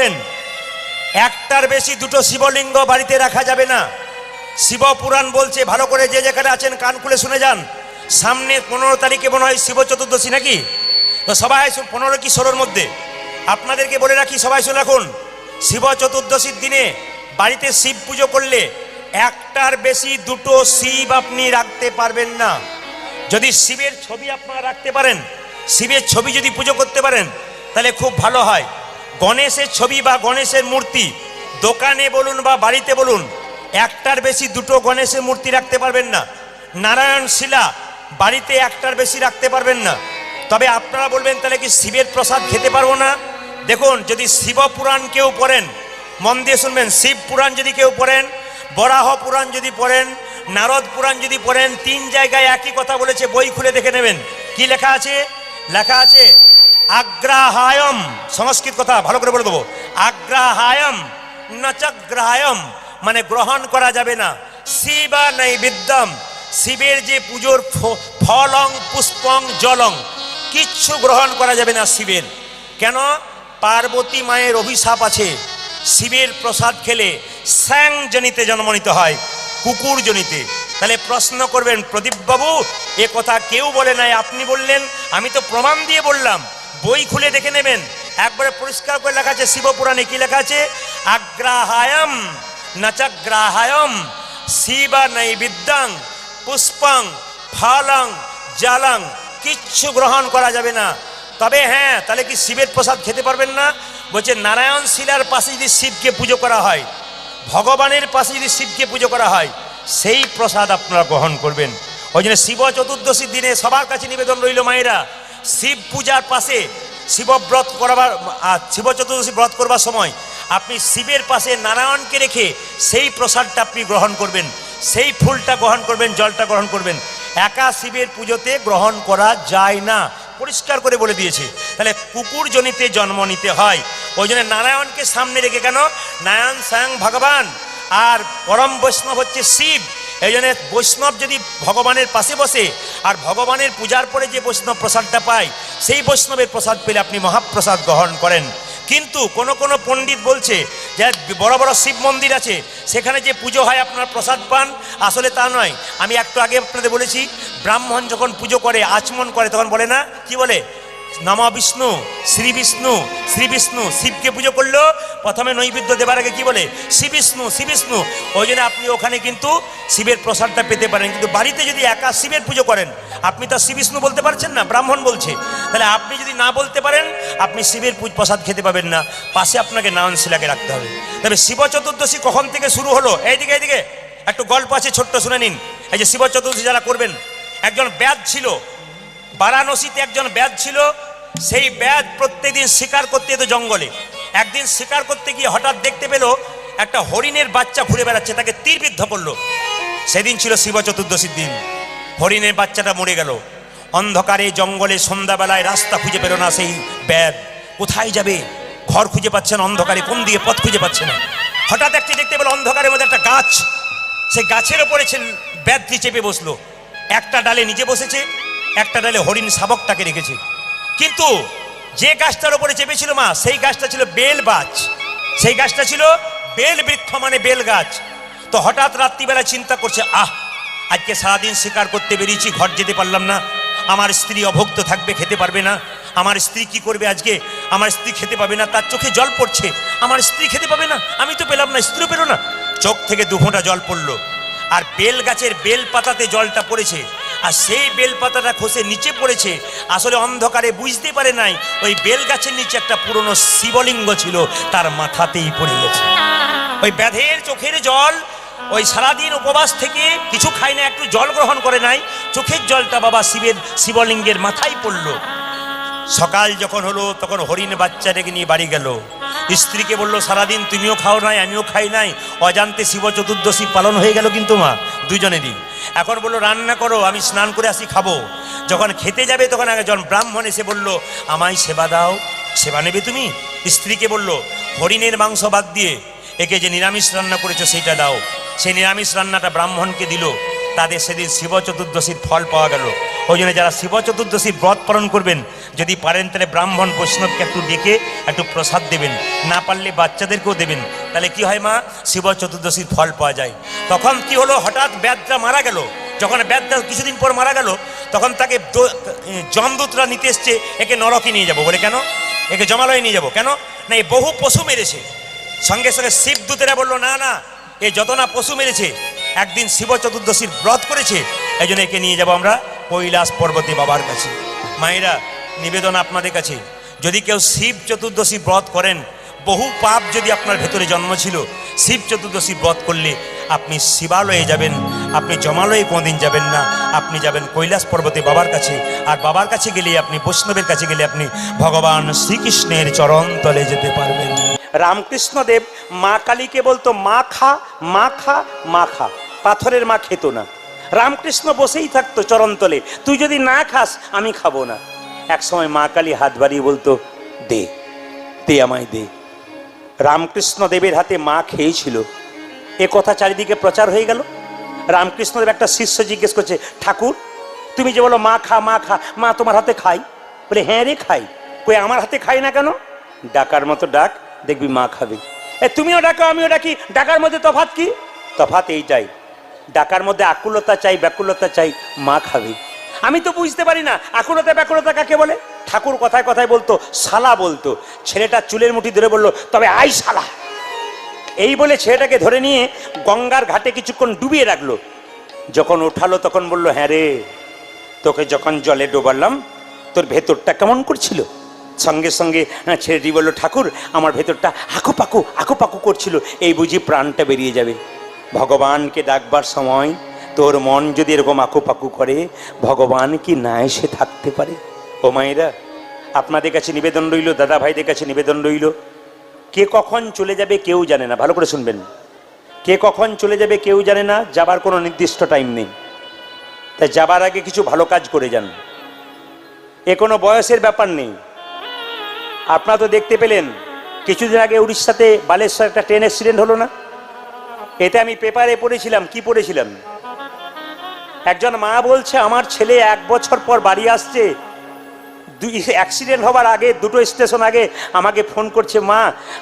করবেন, একটার বেশি দুটো শিবলিঙ্গ বাড়িতে রাখা যাবে না। শিব পুরাণ বলছে, ভালো করে যে যেখানে আছেন কান খুলে শুনে যান। সামনে 15 তারিখে মনে হয় শিব চতুর্দশী নাকি, তো সবাই 15 কি 16-র মধ্যে আপনাদেরকে বলে রাখি, সবাই শুনে রাখুন। শিব চতুর্দশীর দিনে বাড়িতে শিব পুজো করলে একটার বেশি দুটো শিব আপনি রাখতে পারবেন না। যদি শিবের ছবি আপনারা রাখতে পারেন, শিবের ছবি যদি পুজো করতে পারেন তাহলে খুব ভালো হয়। গণেশের ছবি বা গণেশের মূর্তি দোকানে বলুন বা বাড়িতে বলুন, একটার বেশি দুটো গণেশের মূর্তি রাখতে পারবেন না। নারায়ণ শিলা বাড়িতে একটার বেশি রাখতে পারবেন না। তবে আপনারা বলবেন তাহলে কি শিবের প্রসাদ খেতে পারবো না? দেখুন, যদি শিব পুরাণ কেউ পড়েন, মন দিয়ে শুনবেন, শিব পুরাণ যদি কেউ পড়েন, বরাহ পুরাণ যদি পড়েন, নারদ পুরাণ যদি পড়েন, 3 জায়গায় একই কথা বলেছে। বই খুলে দেখে নেবেন কি লেখা আছে। লেখা আছে আগ্রাহায়ম, সংস্কৃত কথা ভালো করে বলে দেবো, আগ্রাহায়ম নচগ্রাহায়ম, মানে গ্রহণ করা যাবে না। শিবা নৈবেদ্যম, শিবের যে পুজোর ফলং পুষ্পং জলং কিচ্ছু গ্রহণ করা যাবে না শিবের। কেন? পার্বতী মায়ের অভিশাপ আছে, শিবের প্রসাদ খেলে স্যাং জনিতে জন্ম নিতে হয়, কুকুর জনিতে। তাহলে প্রশ্ন করবেন, প্রদীপ বাবু এ কথা কেউ বলে নাই, আপনি বললেন, আমি তো প্রমাণ দিয়ে বললাম। বই খুলে দেখে নেবেন, একবারে পরিষ্কার করে লেখা আছে শিবপুরাণে। কি লেখা আছে? আগ্রাহায়ম নচগ্রাহায়ম শিবা নৈবেদ্যং পুষ্পং ফলং জলং, কিচ্ছু গ্রহণ করা যাবে না। তবে হ্যাঁ, তাহলে কি শিবের প্রসাদ খেতে পারবেন না? বলছে নারায়ণ শিলার পাশে যদি শিবকে পুজো করা হয়, ভগবানের পাশে যদি শিবকে পুজো করা হয়, সেই প্রসাদ আপনারা গ্রহণ করবেন। ওই জন্য শিব চতুর্দশীর দিনে সবার কাছে নিবেদন রইল, মায়েরা, শিব পূজার পাশে শিবব্রত করবার, শিব চতুর্দশী ব্রত করবার সময় আপনি শিবের পাশে নারায়ণকে রেখে সেই প্রসাদটা আপনি গ্রহণ করবেন, সেই ফুলটা গ্রহণ করবেন, জলটা গ্রহণ করবেন। একা শিবের পুজোতে গ্রহণ করা যায় না, পরিষ্কার করে বলে দিয়েছে। তাহলে কুকুর জনিতে জন্ম নিতে হয়। ওই জন্য নারায়ণকে সামনে রেখে, কেন? নারায়ণ স্বয়ং ভগবান আর পরম বৈষ্ণব হচ্ছে শিব। এই জন্য বৈষ্ণব যদি ভগবানের পাশে বসে আর ভগবানের পূজার পরে যে বৈষ্ণব প্রসাদটা পায়, সেই বৈষ্ণবের প্রসাদ পেলে আপনি মহাপ্রসাদ গ্রহণ করেন। কিন্তু কোনো কোনো পণ্ডিত বলছে যে বড় বড় শিব মন্দির আছে, সেখানে যে পুজো হয় আপনার প্রসাদ পান, আসলে তা নয়। আমি একটু আগে আপনাদের বলেছি, ব্রাহ্মণ যখন পুজো করে, আচমন করে, তখন বলে না, কি বলে? নমঃ বিষ্ণু, শ্রী বিষ্ণু, শ্রী বিষ্ণু। শিবকে পুজো করলো, প্রথমে নৈবেদ্য দেবার আগে কি বলে? শ্রী বিষ্ণু, শ্রী বিষ্ণু। ওই জন্য আপনি ওখানে কিন্তু শিবের প্রসাদটা পেতে পারেন। কিন্তু বাড়িতে যদি একা শিবের পুজো করেন, আপনি তো শ্রী বিষ্ণু বলতে পারছেন না, ব্রাহ্মণ বলছে। তাহলে আপনি যদি না বলতে পারেন, আপনি শিবের প্রসাদ খেতে পাবেন না, পাশে আপনাকে নারায়ণ শিলাকে রাখতে হবে। তবে শিব চতুর্দশী কখন থেকে শুরু হলো? এইদিকে এইদিকে একটু গল্প আছে, ছোট্ট শুনে নিন। এই যে শিব চতুর্দশী যারা করবেন, একজন ব্যাদ ছিল বারাণসীতে, একজন ব্যাদ ছিল। সেই ব্যাদ প্রত্যেকদিন শিকার করতে যেত জঙ্গলে। একদিন শিকার করতে গিয়ে হঠাৎ দেখতে পেল একটা হরিণের বাচ্চা ঘুরে বেড়াচ্ছে, তাকে তীরবিদ্ধ করলো। সেদিন ছিল শিব চতুর্দশীর দিন। হরিণের বাচ্চাটা মরে গেল। অন্ধকারে জঙ্গলে সন্ধ্যাবেলায় রাস্তা খুঁজে পেল না সেই ব্যাদ। কোথায় যাবে? ঘর খুঁজে পাচ্ছে না, অন্ধকারে কোন দিকে পথ খুঁজে পাচ্ছে না। হঠাৎ একটি দেখতে পেল অন্ধকারের মধ্যে একটা গাছ। সেই গাছের ওপরে ব্যাদটি চেপে বসলো। একটা ডালে নিজে বসেছে, একটা ডালে হরিণ শাবকটাকে রেখেছে। কিন্তু যে গাছটার উপরে চেপেছিল মা, সেই গাছটা ছিল বেল গাছ। সেই গাছটা ছিল বেল বৃক্ষ, মানে বেল গাছ। তো হঠাৎ রাত্রিবেলা চিন্তা করছে, আজকে সারাদিন শিকার করতে বেরিয়েছি, ঘর যেতে পারলাম না, আমার স্ত্রী অভুক্ত থাকবে, খেতে পারবে না। আমার স্ত্রী কি করবে আজকে? আমার স্ত্রী খেতে পাবে না, তার চোখে জল পড়ছে। আমার স্ত্রী খেতে পাবে না, আমি তো পেলাম না, স্ত্রীও পেল না। চোখ থেকে 2 ফোঁটা জল পড়লো, আর বেল গাছের বেল পাতাতে জলটা পড়েছে, আর সেই বেল পাতাটা খসে নিচে পড়েছে। আসলে অন্ধকারে বুঝতে পারে নাই ওই বেল গাছের নিচে একটা পুরনো শিবলিঙ্গ ছিল, তার মাথাতেই পড়ে গেছে। ওই ব্যাধের চোখের জল, ওই সারাদিন উপবাস থেকে কিছু খায় না, একটু জল গ্রহণ করে নাই, চোখের জলটা বাবা শিবলিঙ্গের মাথায় পড়লো। সকাল যখন হলো তখন হরিণ বাচ্চাটাকে নিয়ে বাড়ি গেল। স্ত্রীকে বলল, সারাদিন তুমিও খাও নাই, আমিও খাই নাই, অজান্তে শিব চতুর্দশী পালন হয়ে গেল কিন্তু মা দুজনেরই। এখন বললো রান্না করো, আমি স্নান করে আসি, খাবো। যখন খেতে যাবে তখন একজন ব্রাহ্মণ এসে বলল, আমায় সেবা দাও। সেবা নেবে তুমি? স্ত্রীকে বলল, হরিণের মাংস বাদ দিয়ে একে যে নিরামিষ রান্না করেছো সেইটা দাও। সেই নিরামিষ রান্নাটা ব্রাহ্মণকে দিল। তাদের সেদিন শিব চতুর্দশীর ফল পাওয়া গেল। ওই জন্য যারা শিব চতুর্দশী ব্রত পালন করবেন, যদি পারেন তাহলে ব্রাহ্মণ বৈষ্ণবকে একটু ডেকে একটু প্রসাদ দেবেন, না পারলে বাচ্চাদেরকেও দেবেন। তাহলে কি হয় মা, শিব চতুর্দশীর ফল পাওয়া যায়। তখন কি হলো, হঠাৎ ব্যাধটা মারা গেল। যখন ব্যাধটা কিছুদিন পর মারা গেল, তখন তাকে যমদূতরা নিতে এসছে, একে নরকে নিয়ে যাবো বলে। কেন? একে জমালয়ে নিয়ে যাবো কেন? না, এই বহু পশু মেরেছে। সঙ্গে সঙ্গে শিবদূতেরা বললো, না না, এ যত না পশু মেরেছে, একদিন শিব চতুর্দশীর ব্রত করেছে, এই জন্য একে নিয়ে যাবো আমরা কৈলাস পর্বতে বাবার কাছে। মায়েরা, নিবেদন আপনাদের কাছে, যদি কেউ শিব চতুর্দশী ব্রত করেন, বহু পাপ যদি আপনার ভেতরে জন্ম ছিল, শিব চতুর্দশী ব্রত করলে আপনি শিবালয়ে যাবেন, আপনি জমালয়ে কোনোদিন যাবেন না, আপনি যাবেন কৈলাস পর্বতে বাবার কাছে। আর বাবার কাছে গেলে, আপনি বৈষ্ণবের কাছে গেলে আপনি ভগবান শ্রীকৃষ্ণের চরণ তলে যেতে পারবেন। রামকৃষ্ণদেব মা কালীকে বলতো, মা খা, মা খা, মা খা। পাথরের মা খেত না, রামকৃষ্ণ বসেই থাকতো চরণ তলে, তুই যদি না খাস আমি খাবো না। এক সময় মা কালী হাত বাড়িয়ে বলতো, দে দে, আমায় দে। রামকৃষ্ণ দেবের হাতে মা খেয়েছিল, এ কথা চারিদিকে প্রচার হয়ে গেল। রামকৃষ্ণদেব একটা শিষ্য জিজ্ঞেস করছে, ঠাকুর তুমি যে বলো মা খা, মা খা, মা তোমার হাতে খাই? বলে, হ্যাঁ রে খাই। কই, আমার হাতে খাই না কেন? ডাকার মতো ডাক, দেখবি মা খাবে। তুমিও ডাকো, আমিও ডাকি, ডাকার মধ্যে তফাৎ কি? তফাৎ এইটাই, ডাকার মধ্যে আকুলতা চাই, ব্যাকুলতা চাই, মা খাবে। আমি তো বুঝতে পারি না আকুলতা ব্যাকুলতা কাকে বলে। ঠাকুর কথায় কথায় বলতো, শালা বলতো। ছেলেটা চুলের মুঠি ধরে বলল, তবে আই শালা। এই বলে ছেলেটাকে ধরে নিয়ে গঙ্গার ঘাটে কিছুক্ষণ ডুবিয়ে রাখলো। যখন উঠালো তখন বলল, হ্যাঁ রে, তোকে যখন জলে ডোবালাম তোর ভেতরটা কেমন করছিল? সঙ্গে সঙ্গে ছেলেটি বলল, ঠাকুর আমার ভেতরটা আকুপাকু আকুপাকু করছিল, এই বুঝি প্রাণটা বেরিয়ে যাবে। ভগবানকে ডাকবার সময় তোর মন যদি এরকম আকুপাকু করে, ভগবান কি না এসে থাকতে পারে? ও মায়েরা, আপনাদের কাছে নিবেদন রইল, দাদা ভাইদের কাছে নিবেদন রইল, কে কখন চলে যাবে কেউ জানে না। ভালো করে শুনবেন, কে কখন চলে যাবে কেউ জানে না, যাবার কোনো নির্দিষ্ট টাইম নেই। তাই যাবার আগে কিছু ভালো কাজ করে যান, এ কোনো বয়সের ব্যাপার নেই। আপনারা তো দেখতে পেলেন কিছুদিন আগে উড়িষ্যাতে বালেশ্বর একটা ট্রেন অ্যাক্সিডেন্ট হলো না? এতে আমি পেপারে পড়েছিলাম। কি পড়েছিলাম? একজন মা বলছে, আমার ছেলে 1 বছর পর বাড়ি আসছে, অ্যাক্সিডেন্ট হবার আগে 2টো স্টেশন আগে আমাকে ফোন করছে, মা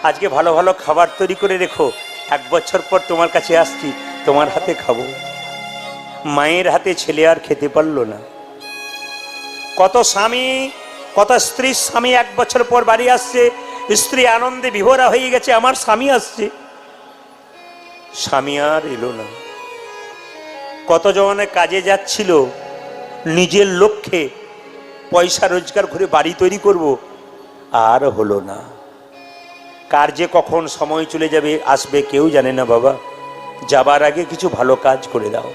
আজকে ভালো ভালো খাবার তৈরি করে রেখো, 1 বছর পর তোমার কাছে আসছি, তোমার হাতে খাবো। মায়ের হাতে ছেলে আর খেতে পারলো না। কত স্বামী, কত স্ত্রীর স্বামী 1 বছর পর বাড়ি আসছে, স্ত্রী আনন্দে বিভোরা হয়ে গেছে, আমার স্বামী আসছে, স্বামী আর এলো না। কতজনে কাজে যাচ্ছিল নিজের লক্ষ্যে, পয়সা রোজগার করে বাড়ি তৈরি করব, আর হলো না। কার যে কখন সময় চলে যাবে আসবে কেউ জানে না। বাবা, যাবার আগে কিছু ভালো কাজ করে দাও।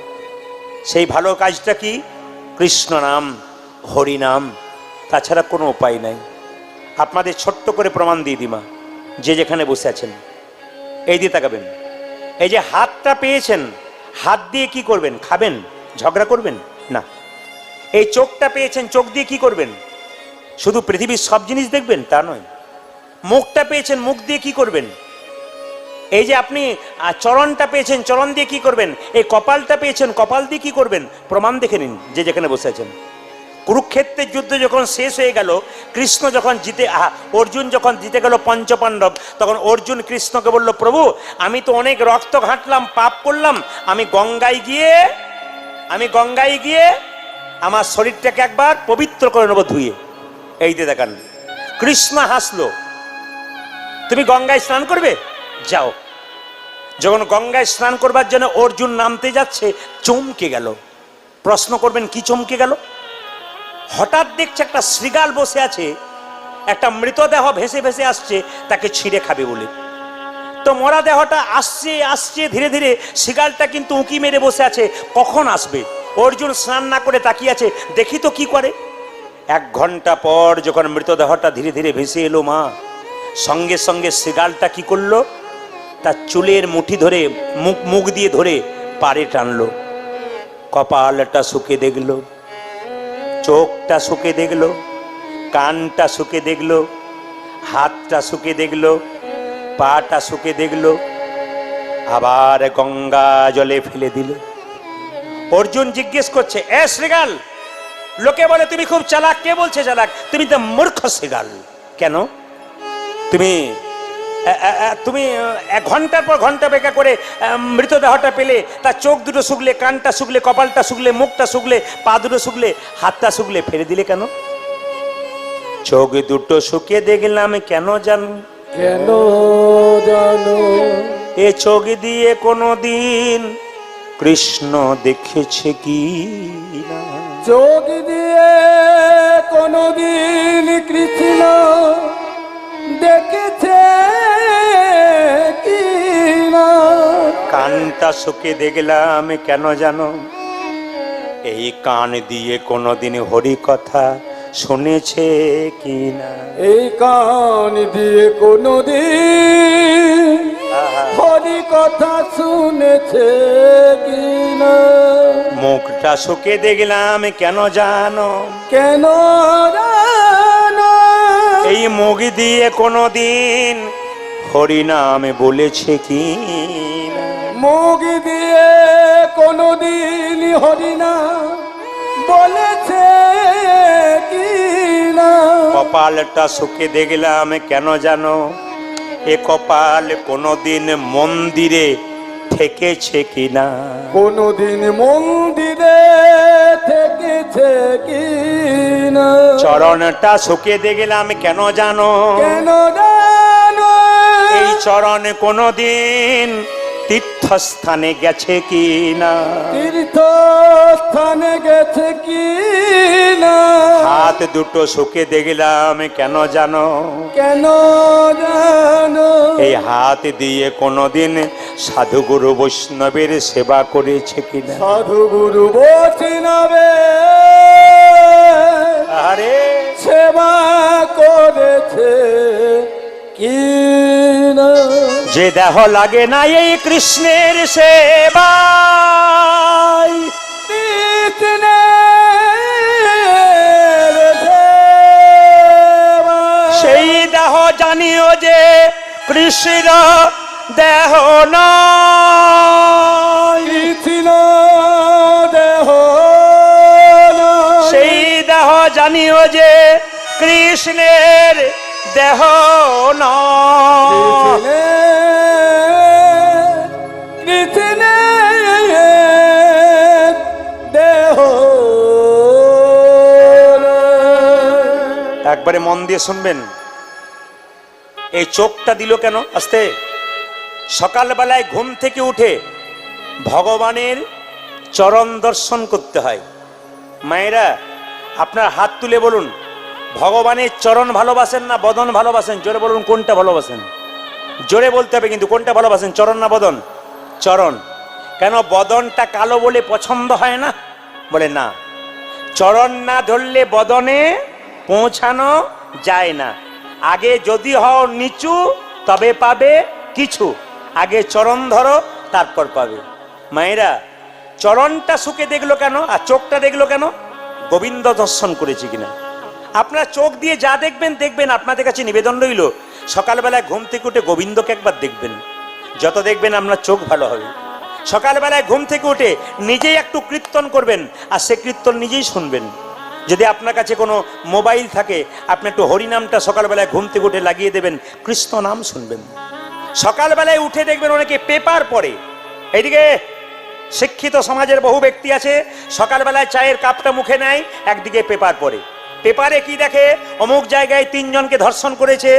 সেই ভালো কাজটা কি? কৃষ্ণ নাম, হরি নাম, তাছাড়া কোনো উপায় নাই। আপনাদের ছোট্ট করে প্রমাণ দিয়ে দিমা, যে যেখানে বসে আছেন এই দিয়ে তাকাবেন। এই যে হাতটা পেয়েছেন, হাত দিয়ে কি করবেন? খাবেন? ঝগড়া করবেন? না। এই চোখটা পেয়েছেন, চোখ দিয়ে কি করবেন? শুধু পৃথিবীর সব জিনিস দেখবেন তা নয়। মুখটা পেয়েছেন, মুখ দিয়ে কি করবেন? এই যে আপনি চরণটা পেয়েছেন, চরণ দিয়ে কি করবেন? এই কপালটা পেয়েছেন, কপাল দিয়ে কি করবেন? প্রমাণ দেখে নিন যে যেখানে বসে আছেন। কুরুক্ষেত্রের যুদ্ধ যখন শেষ হয়ে গেল, কৃষ্ণ যখন অর্জুন যখন জিতে গেল পঞ্চপাণ্ডব, তখন অর্জুন কৃষ্ণকে বলল, প্রভু আমি তো অনেক রক্ত ঘাঁটলাম, পাপ করলাম, আমি গঙ্গায় গিয়ে আমার শরীরটাকে একবার পবিত্র করে নেবো ধুয়ে। এই যে দেখান, কৃষ্ণ হাসলো, তুমি গঙ্গায় স্নান করবে, যাও। যখন গঙ্গায় স্নান করবার জন্য অর্জুন নামতে যাচ্ছে, চমকে গেল। প্রশ্ন করবেন কি চমকে গেল? হঠাৎ দেখছে একটা শৃগাল বসে আছে, একটা মৃতদেহ ভেসে ভেসে আসছে, তাকে ছিঁড়ে খাবে বলে। তো মরা দেহটা আসছে ধীরে ধীরে, শৃগালটা কিন্তু উঁকি মেরে বসে আছে, কখন আসবে? অর্জুন স্নান না করে তাকিয়ে আছে, দেখি তো কি করে। 1 ঘন্টা পর যখন মৃতদেহটা ধীরে ধীরে ভেসে এলো মা, সঙ্গে সঙ্গে শৃগালটা কি করলো? তার চুলের মুঠি ধরে মুখ দিয়ে ধরে পাড়ে টানলো। কপালটা শুকে দেখলো, চোখটা শুকে দেখলো, কানটা শুকে দেখলো, হাতটা শুকে দেখলো, পাটা শুকে দেখলো, আবার গঙ্গা জলে ফেলে দিল। অর্জুন জিজ্ঞেস করছে, এ শৃগাল লোকে বলে তুমি খুব চালাক। কে বলছে চালাক? তুমি তো মূর্খ শিগাল। কেন? তুমি তুমি 1 ঘন্টার পর ঘন্টা বেকা করে মৃতদেহটা পেলে, তার চোখ দুটো শুকলে, কানটা শুকলে, কপালটা শুকলে, মুখটা শুকলে, পা দুটো শুকলে, হাতটা শুকলে ফেলে দিলে কেন? চোখ দুটো শুকিয়ে দেখলাম কেন জানো? কেন জানো? এ চোখ দিয়ে কোনদিন কৃষ্ণ দেখেছে কি না? চোখ দিয়ে কোনদিন কৃষ্ণ দেখেছে কি না? কানটা শুকিয়ে দেখলাম কেন জানো? এই কান দিয়ে কোনদিন হরি কথা শুনেছে কি না? এই কান দিয়ে কোনদিন হরি কথা শুনেছে কি না? মুখটা শুকিয়ে দেখলাম কেন জানো? কেন জানো? এই মুখ দিয়ে কোনদিন হরি নাম বলেছে কি না? মুখ দিয়ে কোনদিন হরি না বলেছে কি না? কপালটা শুকিয়ে দেখলাম কেন জানো? এ কপাল কোনদিন মন্দিরে ঠেকেছে কি না? কোনদিন মন্দিরে থেকেছে কি না? চরণটা শুকিয়ে দেখলাম কেন জানো? কেন জানো? এই চরণ কোনদিন তীর্থস্থানে গেছে কি না? তীর্থস্থানে গেছে কি না? হাত দুটো শুকিয়ে দেখলাম কেন জানো? কেন জানো? এই হাত দিয়ে কোনদিন সাধু গুরু বৈষ্ণবের সেবা করেছে কিনা? সাধু গুরু বৈষ্ণবে আরে সেবা করেছে কি না? যে দেহ লাগে না এই কৃষ্ণের সেবায়, সেই দেহ জানিও যে কৃষ্ণ দেহ নয়। কৃষ্ণ দেহ সেই দেহ জানিও যে কৃষ্ণের দেহ নয়। দেহ একবারে মন দিয়ে শুনবেন। এই চোখটা দিল কেন? আস্তে। সকালবেলায় ঘুম থেকে উঠে ভগবানের চরণ দর্শন করতে হয়। মায়েরা আপনার হাত তুলে বলুন, ভগবানের চরণ ভালোবাসেন না বদন ভালোবাসেন? জোরে বলুন, কোনটা ভালোবাসেন? জোরে বলতে হবে কিন্তু, কোনটা ভালোবাসেন, চরণ না বদন? চরণ। কেন? বদনটা কালো বলে পছন্দ হয় না? বলে না, চরণ না ধরলে বদনে পৌঁছানো যায় না। আগে যদি হও নিচু তবে পাবে কিছু, আগে চরণ ধরো তারপর পাবে। মায়েরা চরণটা শুকে দেখলো কেন আর চোখটা দেখলো কেন? গোবিন্দ দর্শন করেছি কিনা। আপনার চোখ দিয়ে যা দেখবেন দেখবেন, আপনাদের কাছে নিবেদন রইল সকালবেলায় ঘুম থেকে উঠে গোবিন্দকে একবার দেখবেন। যত দেখবেন আপনার চোখ ভালো হবে। সকালবেলায় ঘুম থেকে উঠে নিজেই একটু কীর্তন করবেন, আর সে কীর্তন নিজেই শুনবেন। যদি আপনার কাছে কোনো মোবাইল থাকে, আপনি একটু হরিনামটা সকালবেলায় ঘুম থেকে উঠে লাগিয়ে দেবেন, কৃষ্ণ নাম শুনবেন। সকালবেলায় উঠে দেখবেন অনেকে পেপার পড়ে। এইদিকে শিক্ষিত সমাজের বহু ব্যক্তি আছে, সকালবেলায় চায়ের কাপটা মুখে নেয়, একদিকে পেপার পড়ে। পেপারে কি দেখে? অমুক জায়গায় 3 জনকে ধর্ষণ করেছে,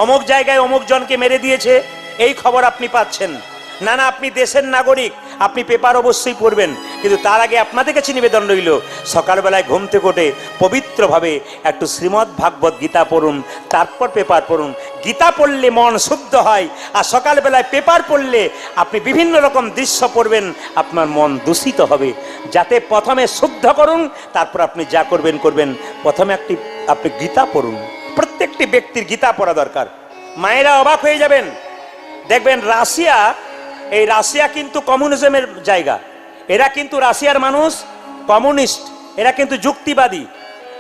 অমুক জায়গায় অমুক জনকে মেরে দিয়েছে, এই খবর আপনি পাচ্ছেন। না না, আপনি দেশের নাগরিক, আপনি পেপার অবশ্যই পড়বেন, কিন্তু তার আগে আপনাদের কাছে নিবেদন রইল সকালবেলায় ঘুম থেকে উঠে পবিত্রভাবে একটু শ্রীমদ্ ভাগবত গীতা পড়ুন, তারপর পেপার পড়ুন। গীতা পড়লে মন শুদ্ধ হয়, আর সকালবেলায় পেপার পড়লে আপনি বিভিন্ন রকম দৃশ্য পড়বেন, আপনার মন দূষিত হবে। যাতে প্রথমে শুদ্ধ করুন, তারপর আপনি যা করবেন করবেন। প্রথমে আপনি গীতা পড়ুন। প্রত্যেকটি ব্যক্তির গীতা পড়া দরকার। মায়েরা অবাক হয়ে যাবেন, দেখবেন রাশিয়া, এই রাশিয়া কিন্তু কমিউনিজমের জায়গা। এরা কিন্তু রাশিয়ার মানুষ কমিউনিস্ট, এরা কিন্তু যুক্তিবাদী।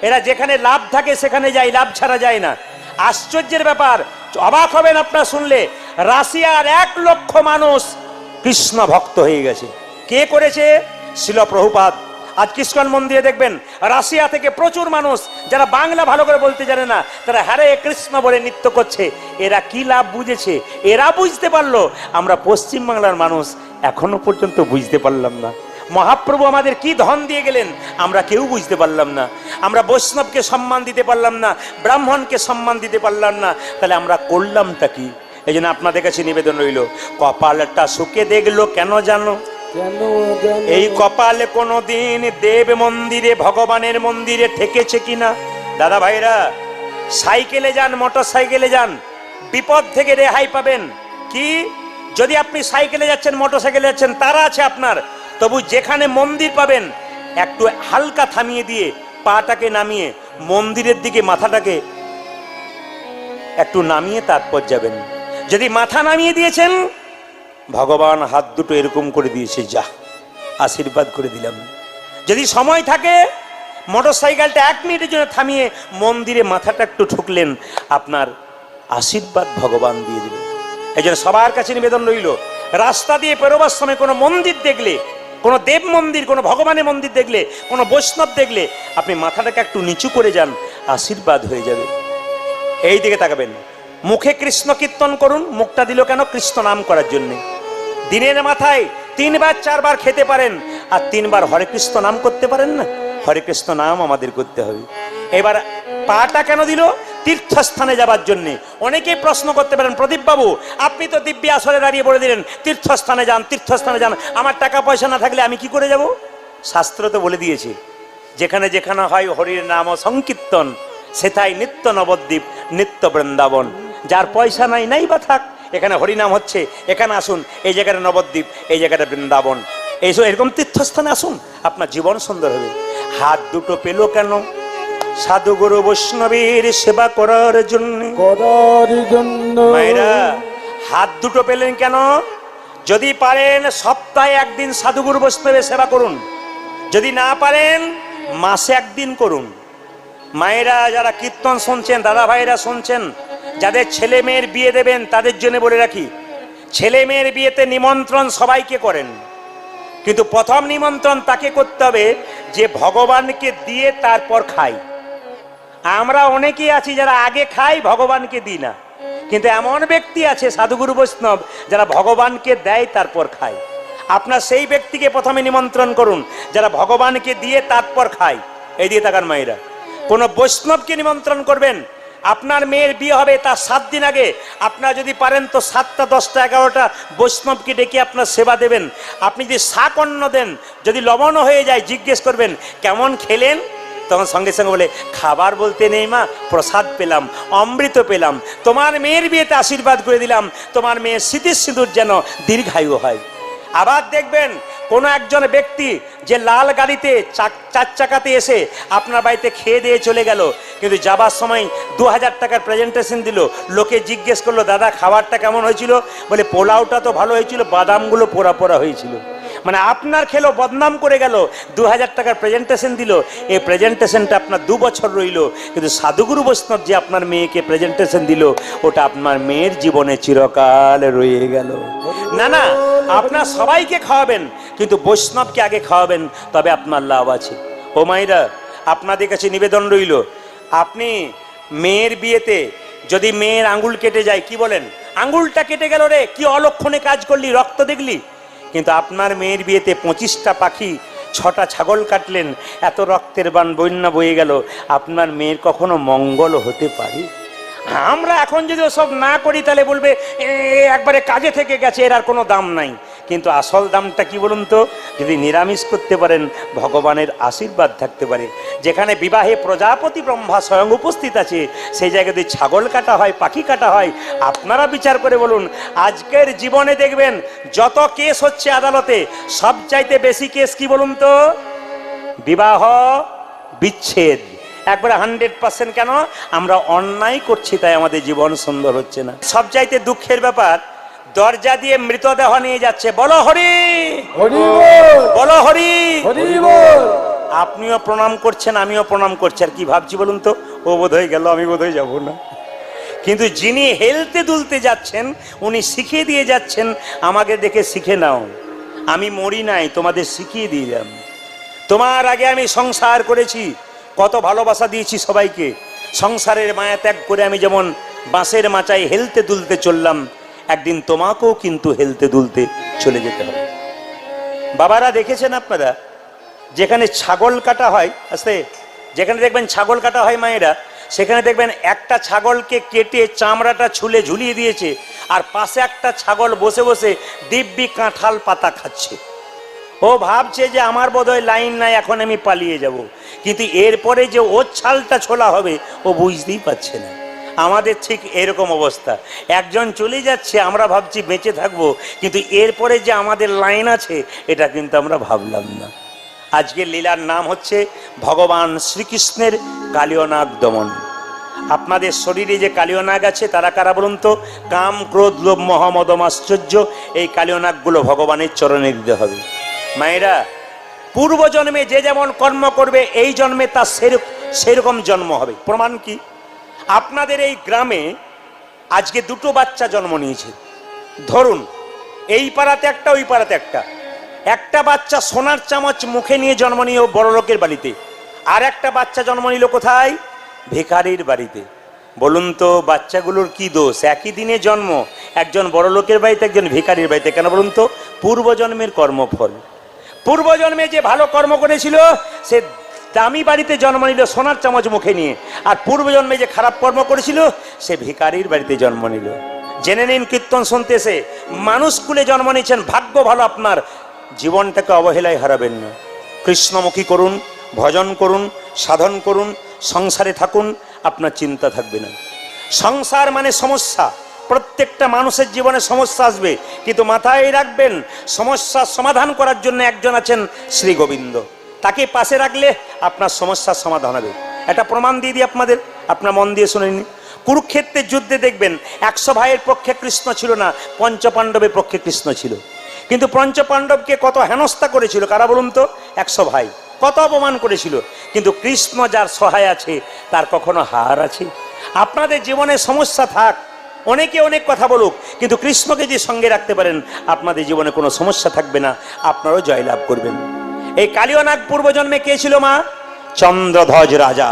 এরা যেখানে লাভ থাকে সেখানে যায়, লাভ ছাড়া যায় না। আশ্চর্যের ব্যাপার, অবাক হবেন আপনারা শুনলে, রাশিয়ার 1 লক্ষ মানুষ কৃষ্ণ ভক্ত হয়ে গেছে। কে করেছে? শিল প্রভুপাদ। আজ ইস্কন মন্দিরে দেখবেন রাশিয়া থেকে প্রচুর মানুষ যারা বাংলা ভালো করে বলতে জানে না, তারা হরে কৃষ্ণ বলে নৃত্য করছে। এরা কি লাভ বুঝেছে? এরা বুঝতে পারলো, আমরা পশ্চিম বাংলার মানুষ এখনো পর্যন্ত বুঝতে পারলাম না। মহাপ্রভু আমাদের কি ধন দিয়ে গেলেন আমরা কেউ বুঝতে পারলাম না। আমরা বৈষ্ণবকে সম্মান দিতে পারলাম না, ব্রাহ্মণকে সম্মান দিতে পারলাম না। তাহলে আমরা করলামটা কি? এই জন্য আপনাদের কাছে নিবেদন রইল, কপালটা শুকে দেখলো কেন জানো? কেন জানো? এই কপালে কোনোদিন দেব মন্দিরে ভগবানের মন্দিরে ঠেকেছে কিনা? দাদা ভাইরা, সাইকেলে যান, মোটর সাইকেলে যান, বিপদ থেকে রেহাই পাবেন। কি যদি আপনি সাইকেলে যাচ্ছেন, মোটর সাইকেলে যাচ্ছেন, তারা আছে আপনার, তবু যেখানে মন্দির পাবেন একটু হালকা থামিয়ে দিয়ে পাটাকে নামিয়ে মন্দিরের দিকে মাথাটাকে একটু নামিয়ে তারপর যাবেন। যদি মাথা নামিয়ে দিয়েছেন, ভগবান হাত দুটো এরকম করে দিয়েছে, যা আশীর্বাদ করে দিলাম। যদি সময় থাকে মোটর সাইকেলটা 1 মিনিটের জন্য থামিয়ে মন্দিরে মাথাটা একটু ঠুকলেন, আপনার আশীর্বাদ ভগবান দিয়ে দিলেন। এই জন্য সবার কাছে নিবেদন রইল, রাস্তা দিয়ে পেরোবার সময় কোনো মন্দির দেখলে, কোনো দেব মন্দির, কোনো ভগবানের মন্দির দেখলে, কোনো বৈষ্ণব দেখলে আপনি মাথাটাকে একটু নিচু করে যান, আশীর্বাদ হয়ে যাবে। এই দিকে তাকাবেন। মুখে কৃষ্ণ কীর্তন করুন। মুখটা দিল কেন? কৃষ্ণ নাম করার জন্যে। দিনের মাথায় 3 বার 4 বার খেতে পারেন, আর 3 বার হরে কৃষ্ণ নাম করতে পারেন না? হরে কৃষ্ণ নাম আমাদের করতে হবে। এবার পাটা কেন দিল? তীর্থস্থানে যাবার জন্যে। অনেকেই প্রশ্ন করতে পারেন, প্রদীপ বাবু আপনি তো দিব্যি আসরে দাঁড়িয়ে বলে দিলেন তীর্থস্থানে যান, তীর্থস্থানে যান, আমার টাকা পয়সা না থাকলে আমি কি করে যাব? শাস্ত্র তো বলে দিয়েছে, যেখানে যেখানে হয় হরির নাম ও সংকীর্তন, সেথায় নিত্য নবদ্বীপ, নিত্য বৃন্দাবন। যার পয়সা নাই, নাই বা থাক, এখানে হরিনাম হচ্ছে, এখানে আসুন, এই জায়গাটা নবদ্বীপ, এই জায়গাটা বৃন্দাবন, এইসব এরকম তীর্থস্থানে আসুন, আপনার জীবন সুন্দর হবে। হাত দুটো পেল কেন? সাধু গুরু বৈষ্ণবের সেবা করার জন্য। মায়েরা, হাত দুটো পেলেন কেন? যদি পারেন সপ্তাহে 1 দিন সাধু গুরু বৈষ্ণবের সেবা করুন, যদি না পারেন মাসে 1 দিন করুন। মায়েরা যারা কীর্তন শুনছেন, দাদা ভাইরা শুনছেন, যাদের ছেলে মেয়ের বিয়ে দেবেন তাদের জন্য বলে রাখি, ছেলে মেয়ের বিয়েতে নিমন্ত্রণ সবাইকে করেন, কিন্তু প্রথম নিমন্ত্রণ তাকে করতে হবে যে ভগবানকে দিয়ে তারপর খাই। আমরা অনেকেই আছি যারা আগে খাই, ভগবানকে দিই না। কিন্তু এমন ব্যক্তি আছে সাধুগুরু বৈষ্ণব যারা ভগবানকে দেয় তারপর খায়। আপনার সেই ব্যক্তিকে প্রথমে নিমন্ত্রণ করুন যারা ভগবানকে দিয়ে তারপর খায়। এই দিয়ে তাকান মায়েরা, কোনো বৈষ্ণবকে নিমন্ত্রণ করবেন, আপনার মেয়ের বিয়ে হবে তার 7 দিন আগে আপনারা যদি পারেন তো 7টা 10টা 11টা বৈষ্ণবকে ডেকে আপনার সেবা দেবেন। আপনি যদি শাক অন্ন দেন, যদি লবণও হয়ে যায়, জিজ্ঞেস করবেন কেমন খেলেন, তখন সঙ্গে সঙ্গে বলে খাবার বলতে নেই মা, প্রসাদ পেলাম, অমৃত পেলাম, তোমার মেয়ের বিয়েতে আশীর্বাদ করে দিলাম, তোমার মেয়ের স্মৃতির সিঁদুর যেন দীর্ঘায়ু হয়। আবার দেখবেন কোনো একজন ব্যক্তি যে লাল গাড়িতে 4 চাকাতে এসে আপনার বাড়িতে খেয়ে দিয়ে চলে গেল, কিন্তু যাবার সময় 2000 টাকার প্রেজেন্টেশন দিল। লোকে জিজ্ঞেস করলো দাদা খাবারটা কেমন হয়েছিল? বলে পোলাওটা তো ভালো হয়েছিল, বাদামগুলো পোড়া পোড়া হয়েছিল। মানে আপনার খেলো, বদনাম করে গেল, 2000 টাকার প্রেজেন্টেশন দিল, এই প্রেজেন্টেশনটা আপনার 2 বছর রইল, কিন্তু সাধুগুরু বৈষ্ণব যে আপনার মেয়েকে প্রেজেন্টেশন দিল ওটা আপনার মেয়ের জীবনে চিরকাল রয়ে গেল। না না, আপনার সবাইকে খাওয়াবেন, কিন্তু বৈষ্ণবকে আগে খাওয়াবেন, তবে আপনার লাভ আছে। ও মাইরা, আপনাদের কাছে নিবেদন রইল, আপনি মেয়ের বিয়েতে যদি মেয়ের আঙ্গুল কেটে যায়, কি বলেন? আঙ্গুলটা কেটে গেল রে, কি অলক্ষণে কাজ করলি, রক্ত দেখলি? কিন্তু আপনার মেয়ের বিয়েতে 25টা পাখি, 6টা ছাগল কাটলেন, এত রক্তের বান বন্যা বয়ে গেল, আপনার মেয়ের কখনো মঙ্গল হতে পারে? আমরা এখন যদি ওসব না করি তাহলে বলবে একবারে কাজে থেকে গেছে, এর আর কোনো দাম নাই। কিন্তু আসল দামটা কি বলুন তো? যদি নিরামিষ করতে পারেন, ভগবানের আশীর্বাদ থাকতে পারে। যেখানে বিবাহে প্রজাপতি ব্রহ্মা স্বয়ং উপস্থিত আছে, সেই জায়গায় যদি ছাগল কাটা হয়, পাখি কাটা হয়, আপনারা বিচার করে বলুন। আজকের জীবনে দেখবেন যত কেস হচ্ছে আদালতে, সবচাইতে বেশি কেস কি বলুন তো? বিবাহ বিচ্ছেদ। একবারে 100%। কেন? আমরা অন্যায় করছি, তাই আমাদের জীবন সুন্দর হচ্ছে না। সবচাইতে দুঃখের ব্যাপার, দরজা দিয়ে মৃতদেহ নিয়ে যাচ্ছে। বলো হরি, বলো হরি। আপনিও প্রণাম করছেন, আমিও প্রণাম করছি, আর কি ভাবছি বলুন তো? ও বোধ হয়ে গেল, আমি বোধ হয়ে যাবো না। কিন্তু যিনি হেলতে দুলতে যাচ্ছেন, উনি শিখিয়ে দিয়ে যাচ্ছেন, আমাকে দেখে শিখে নাও, আমি মরি নাই, তোমাদের শিখিয়ে দিলাম। তোমার আগে আমি সংসার করেছি, কত ভালোবাসা দিয়েছি সবাইকে। সংসারের মায়া ত্যাগ করে আমি যেমন বাঁশের মাচায় হেলতে দুলতে চললাম, একদিন তোমাকেও কিন্তু হেলতে দুলতে চলে যেতে হবে। বাবারা দেখেছেন আপনারা, যেখানে ছাগল কাটা হয়, আস্তে, যেখানে দেখবেন ছাগল কাটা হয় মায়েরা, সেখানে দেখবেন একটা ছাগলকে কেটে চামড়াটা ছুলে ঝুলিয়ে দিয়েছে, আর পাশে একটা ছাগল বসে বসে দিব্যি কাঁঠাল পাতা খাচ্ছে। ও ভাবছে যে আমার বোধহয় লাইন নাই, এখন আমি পালিয়ে যাব। কিন্তু এরপরে যে ওর ছালটা ছোলা হবে ও বুঝতেই পারছে না। আমাদের ঠিক এরকম অবস্থা, একজন চলে যাচ্ছে, আমরা ভাবছি বেঁচে থাকবো, কিন্তু এরপরে যে আমাদের লাইন আছে এটা কিন্তু আমরা ভাবলাম না। আজকের লীলার নাম হচ্ছে ভগবান শ্রীকৃষ্ণের কালীয় নাগ দমন। আপনাদের শরীরে যে কালীয় নাগ আছে তারা কারা বলুন তো? কাম, ক্রোধ, লোভ, মোহ, মদ, আশ্চর্য, এই কালীয় নাগগুলো ভগবানের চরণে দিতে হবে। মায়েরা, পূর্ব জন্মে যে যেমন কর্ম করবে এই জন্মে তার সেরকম জন্ম হবে। প্রমাণ কি? আপনাদের এই গ্রামে আজকে দুটো বাচ্চা জন্ম নিয়েছে। ধরুন এই পাড়াতে একটা, ওই পাড়াতে একটা। একটা বাচ্চা সোনার চামচ মুখে নিয়ে জন্ম নিয়ে বড় লোকের বাড়িতে, আর একটা বাচ্চা জন্ম নিল কোথায়? ভিখারির বাড়িতে। বলুন তো বাচ্চাগুলোর কি দোষ? একই দিনে জন্ম, একজন বড় লোকের বাড়িতে, একজন ভিখারির বাড়িতে। কেন বলুন তো? পূর্বজন্মের কর্মফল। পূর্বজন্মে যে ভালো কর্ম করেছিল সে দামি বাড়িতে জন্ম নিল সোনার চামচ মুখে নিয়ে, আর পূর্বজন্মে যে খারাপ কর্ম করেছিল সে ভিখারির বাড়িতে জন্ম নিল। জেনে নিন, কীর্তন শুনতেছে, মানুষ কুলে জন্ম নিয়েছেন, ভাগ্য ভালো আপনার। জীবনটাকে অবহেলায় হারাবেন না। কৃষ্ণমুখী করুন, ভজন করুন, সাধন করুন, সংসারে থাকুন, আপনার চিন্তা থাকবে না। সংসার মানে সমস্যা, প্রত্যেকটা মানুষের জীবনে সমস্যা আসবে, কিন্তু মাথায় রাখবেন সমস্যার সমাধান করার জন্য একজন আছেন, শ্রী গোবিন্দ। তাকে পাশে রাখলে আপনার সমস্যার সমাধান হবে। একটা প্রমাণ দিয়ে দিই আপনাদের, আপনার মন দিয়ে শুনে নিন। কুরুক্ষেত্রের যুদ্ধে দেখবেন 100 ভাইয়ের পক্ষে কৃষ্ণ ছিল না, পঞ্চপাণ্ডবের পক্ষে কৃষ্ণ ছিল। কিন্তু পঞ্চপাণ্ডবকে কত হেনস্থা করেছিল কারা বলুন তো? 100 ভাই কত অপমান করেছিল। কিন্তু কৃষ্ণ যার সহায় আছে তার কখনো হার আছে? আপনাদের জীবনে সমস্যা থাক, অনেকে অনেক কথা বলুক, কিন্তু কৃষ্ণকে যে সঙ্গে রাখতে পারেন আপনাদের জীবনে কোনো সমস্যা থাকবে না, আপনারাও জয়লাভ করবেন। এই কালীয় নাগ পূর্বজন্মে কে ছিল মা? চন্দ্রধ্বজ রাজা।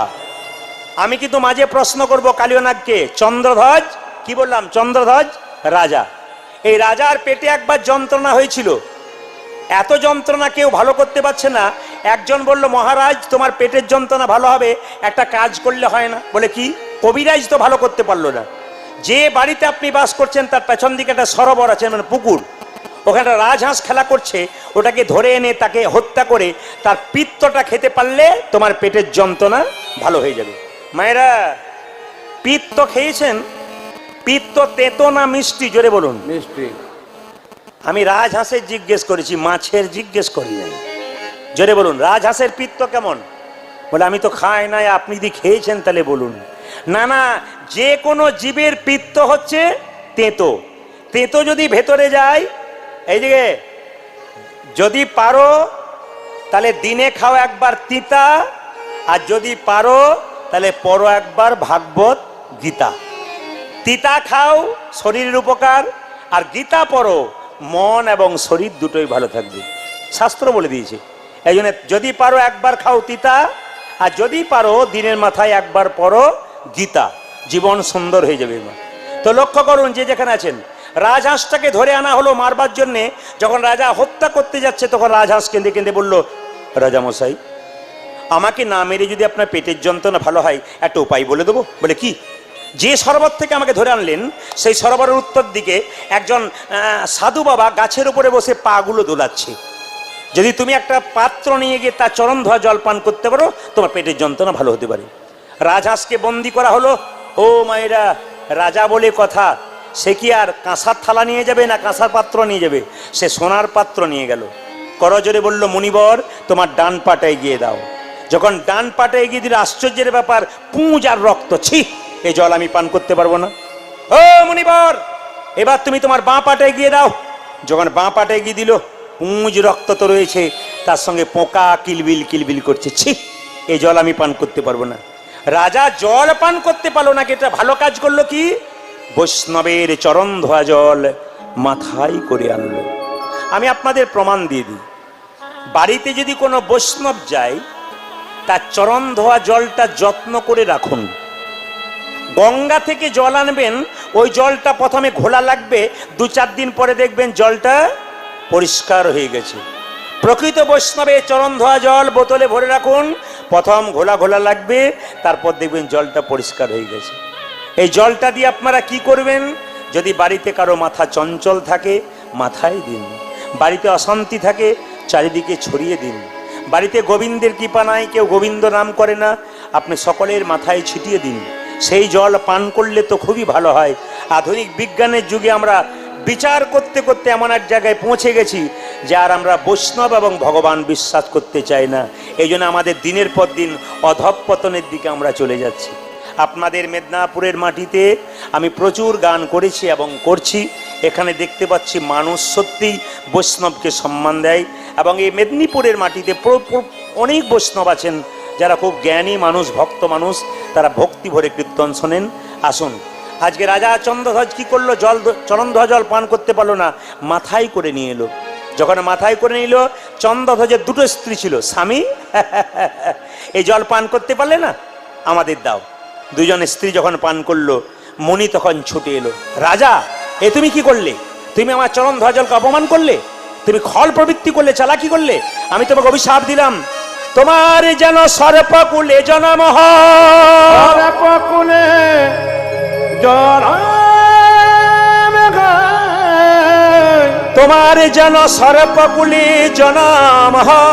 আমি কিন্তু মাঝে প্রশ্ন করব, কালীয় নাগকে? চন্দ্রধ্বজ, কি বললাম? চন্দ্রধ্বজ রাজা। এই রাজার পেটে একবার যন্ত্রণা হয়েছিল, এত যন্ত্রণা কেউ ভালো করতে পারছে না। একজন বলল, মহারাজ তোমার পেটের যন্ত্রণা ভালো হবে, একটা কাজ করলে হয় না? বলে কি? কবিরাজ তো ভালো করতে পারলো না। যে বাড়িতে আপনি বাস করছেন তার পেছন দিকে একটা সরোবর আছে, মানে পুকুর, ওখানে একটা রাজহাঁস খেলা করছে, ওটাকে ধরে এনে তাকে হত্যা করে তার পিত্তটা খেতে পারলে তোমার পেটের যন্ত্রণা ভালো হয়ে যাবে। মায়েরা, পিত্ত খেয়েছেন? পিত্ত তেতো না মিষ্টি? জোরে বলুন। মিষ্টি। আমি রাজহাঁসের জিজ্ঞেস করেছি, মাছের জিজ্ঞেস করি নাই। জোরে বলুন, রাজহাঁসের পিত্ত কেমন? বলে আমি তো খাই নাই, আপনি যদি খেয়েছেন তাহলে বলুন। না না, যে কোনো জীবের পিত্ত হচ্ছে তেতো। তেতো যদি ভেতরে যায়, এই দিকে যদি পারো তাহলে দিনে খাও একবার তিতা, আর যদি পারো তাহলে পরো একবার ভাগবত গীতা। তিতা খাও, শরীরের উপকার, আর গীতা পড়ো, মন এবং শরীর দুটোই ভালো থাকবে। শাস্ত্র বলে দিয়েছে। এই জন্য যদি পারো একবার খাও তিতা, আর যদি পারো দিনের মাথায় একবার পড়ো গীতা, জীবন সুন্দর হয়ে যাবে। তো লক্ষ্য করুন, যে যেখানে আছেন, রাজহাঁসটাকে ধরে আনা হলো মারবার জন্যে। যখন রাজা হত্যা করতে যাচ্ছে তখন রাজহাঁস কেঁদে কেঁদে বলল, রাজামশাই আমাকে না মেরে যদি আপনার পেটের যন্ত্রণা ভালো হয় একটা উপায় বলে দেবো। বলে কি? যে সরোবর থেকে আমাকে ধরে আনলেন সেই সরোবরের উত্তর দিকে একজন সাধু বাবা গাছের উপরে বসে পাগুলো দোলাচ্ছে। যদি তুমি একটা পাত্র নিয়ে গিয়ে তার চরণ ধোয়া জল পান করতে পারো, তোমার পেটের যন্ত্রণা ভালো হতে পারে। রাজহাঁসকে বন্দি করা হলো। ও মায়েরা, রাজা বলে কথা, সে কি আর কাঁসার থালা নিয়ে যাবে না কাঁসার পাত্র নিয়ে যাবে? সে সোনার পাত্র নিয়ে গেল। করজোরে বলল, মুনিবর তোমার ডান পাটা এগিয়ে দাও। যখন ডান পাটা এগিয়ে দিল, আশ্চর্যের ব্যাপার, পুঁজ আর রক্ত। ছি, এই জল আমি পান করতে পারবো না। ও মুনিবর, এবার তুমি তোমার বাঁ পাটা এগিয়ে দাও। যখন বাঁ পাটা এগিয়ে দিল, পুঁজ রক্ত তো রয়েছে, তার সঙ্গে পোকা কিলবিল কিলবিল করছে। ছি, এই জল আমি পান করতে পারবো না। রাজা জল পান করতে পারলো না, এটা ভালো কাজ করলো কি? বৈষ্ণবের চরণ ধোয়া জল মাথায় করে আনলো। আমি আপনাদের প্রমাণ দিয়ে দিই, বাড়িতে যদি কোনো বৈষ্ণব যায়, তার চরণ ধোয়া জলটা যত্ন করে রাখুন। গঙ্গা থেকে জল আনবেন, ওই জলটা প্রথমে ঘোলা লাগবে, 2-4 দিন পরে দেখবেন জলটা পরিষ্কার হয়ে গেছে। প্রকৃত বৈষ্ণবের চরণ ধোয়া জল বোতলে ভরে রাখুন, প্রথম ঘোলা ঘোলা লাগবে, তারপর দেখবেন জলটা পরিষ্কার হয়ে গেছে। এই জলটা দিয়ে আপনারা কি করবেন? যদি বাড়িতে কারো মাথা চঞ্চল থাকে, মাথায় দিন। বাড়িতে অশান্তি থাকে, চারিদিকে ছড়িয়ে দিন। বাড়িতে গোবিন্দের কৃপা নাই, কেউ গোবিন্দ নাম করে না, আপনি সকলের মাথায় ছিটিয়ে দিন। সেই জল পান করলে তো খুবই ভালো হয়। আধুনিক বিজ্ঞানের যুগে আমরা বিচার করতে করতে এমন এক জায়গায় পৌঁছে গেছি যে আর আমরা বৈষ্ণব এবং ভগবান বিশ্বাস করতে চাই না। এই জন্য আমাদের দিনের পর দিন অধঃপতনের দিকে আমরা চলে যাচ্ছি। আপনাদের মেদিনীপুরের মাটিতে আমি প্রচুর গান করেছি এবং করছি। এখানে দেখতে পাচ্ছি মানুষ সত্যিই বৈষ্ণবকে সম্মান দেয়, এবং এই মেদিনীপুরের মাটিতে অনেক বৈষ্ণব আছেন যারা খুব জ্ঞানী মানুষ, ভক্ত মানুষ, তারা ভক্তি ভরে কীর্তন শোনেন। আসুন, আজকে রাজা চন্দ্রধ্বজ কি করলো? চরণ ধোয়া জল পান করতে পারলো না, মাথায় করে নিয়ে এলো। যখন মাথায় করে নিল, চন্দ্রধ্বজের 2টো স্ত্রী ছিল, স্বামী এই জল পান করতে পারলে না, আমাদের দাও। 2জন স্ত্রী যখন পান করলো, মণি তখন ছুটে এলো, রাজা এ তুমি কি করলে? তুমি আমার চরণ ধোয়া জলকে অপমান করলে, তুমি খল প্রবৃত্তি করলে, চালাকি করলে। আমি তোমাকে অভিশাপ দিলাম, তোমার যেন সর্পকুলে জন্ম হয়। সর্পকুলে জন্ম হয়। তোমার যেন সর্পকুলে জন্ম হয়।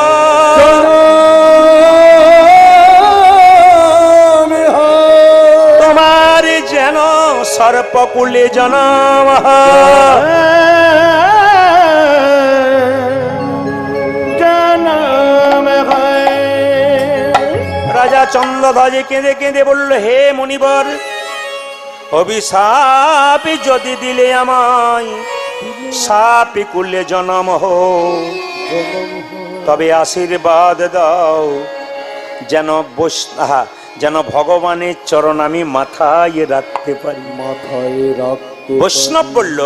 তোমার যেন সর্পকুলে জন্ম হয়। রাজা চন্দ্রধ্বজে কেঁদে কেঁদে বলল, হে মণিবর, অভিশাপ যদি দিলে আমায়, সাপে কুলে জন্ম হো, তবে আশীর্বাদ দাও যেন ভগবানের চরণ আমি মাথায় রাখতে পারি। মাথায় রাখতে বৈষ্ণব বলল,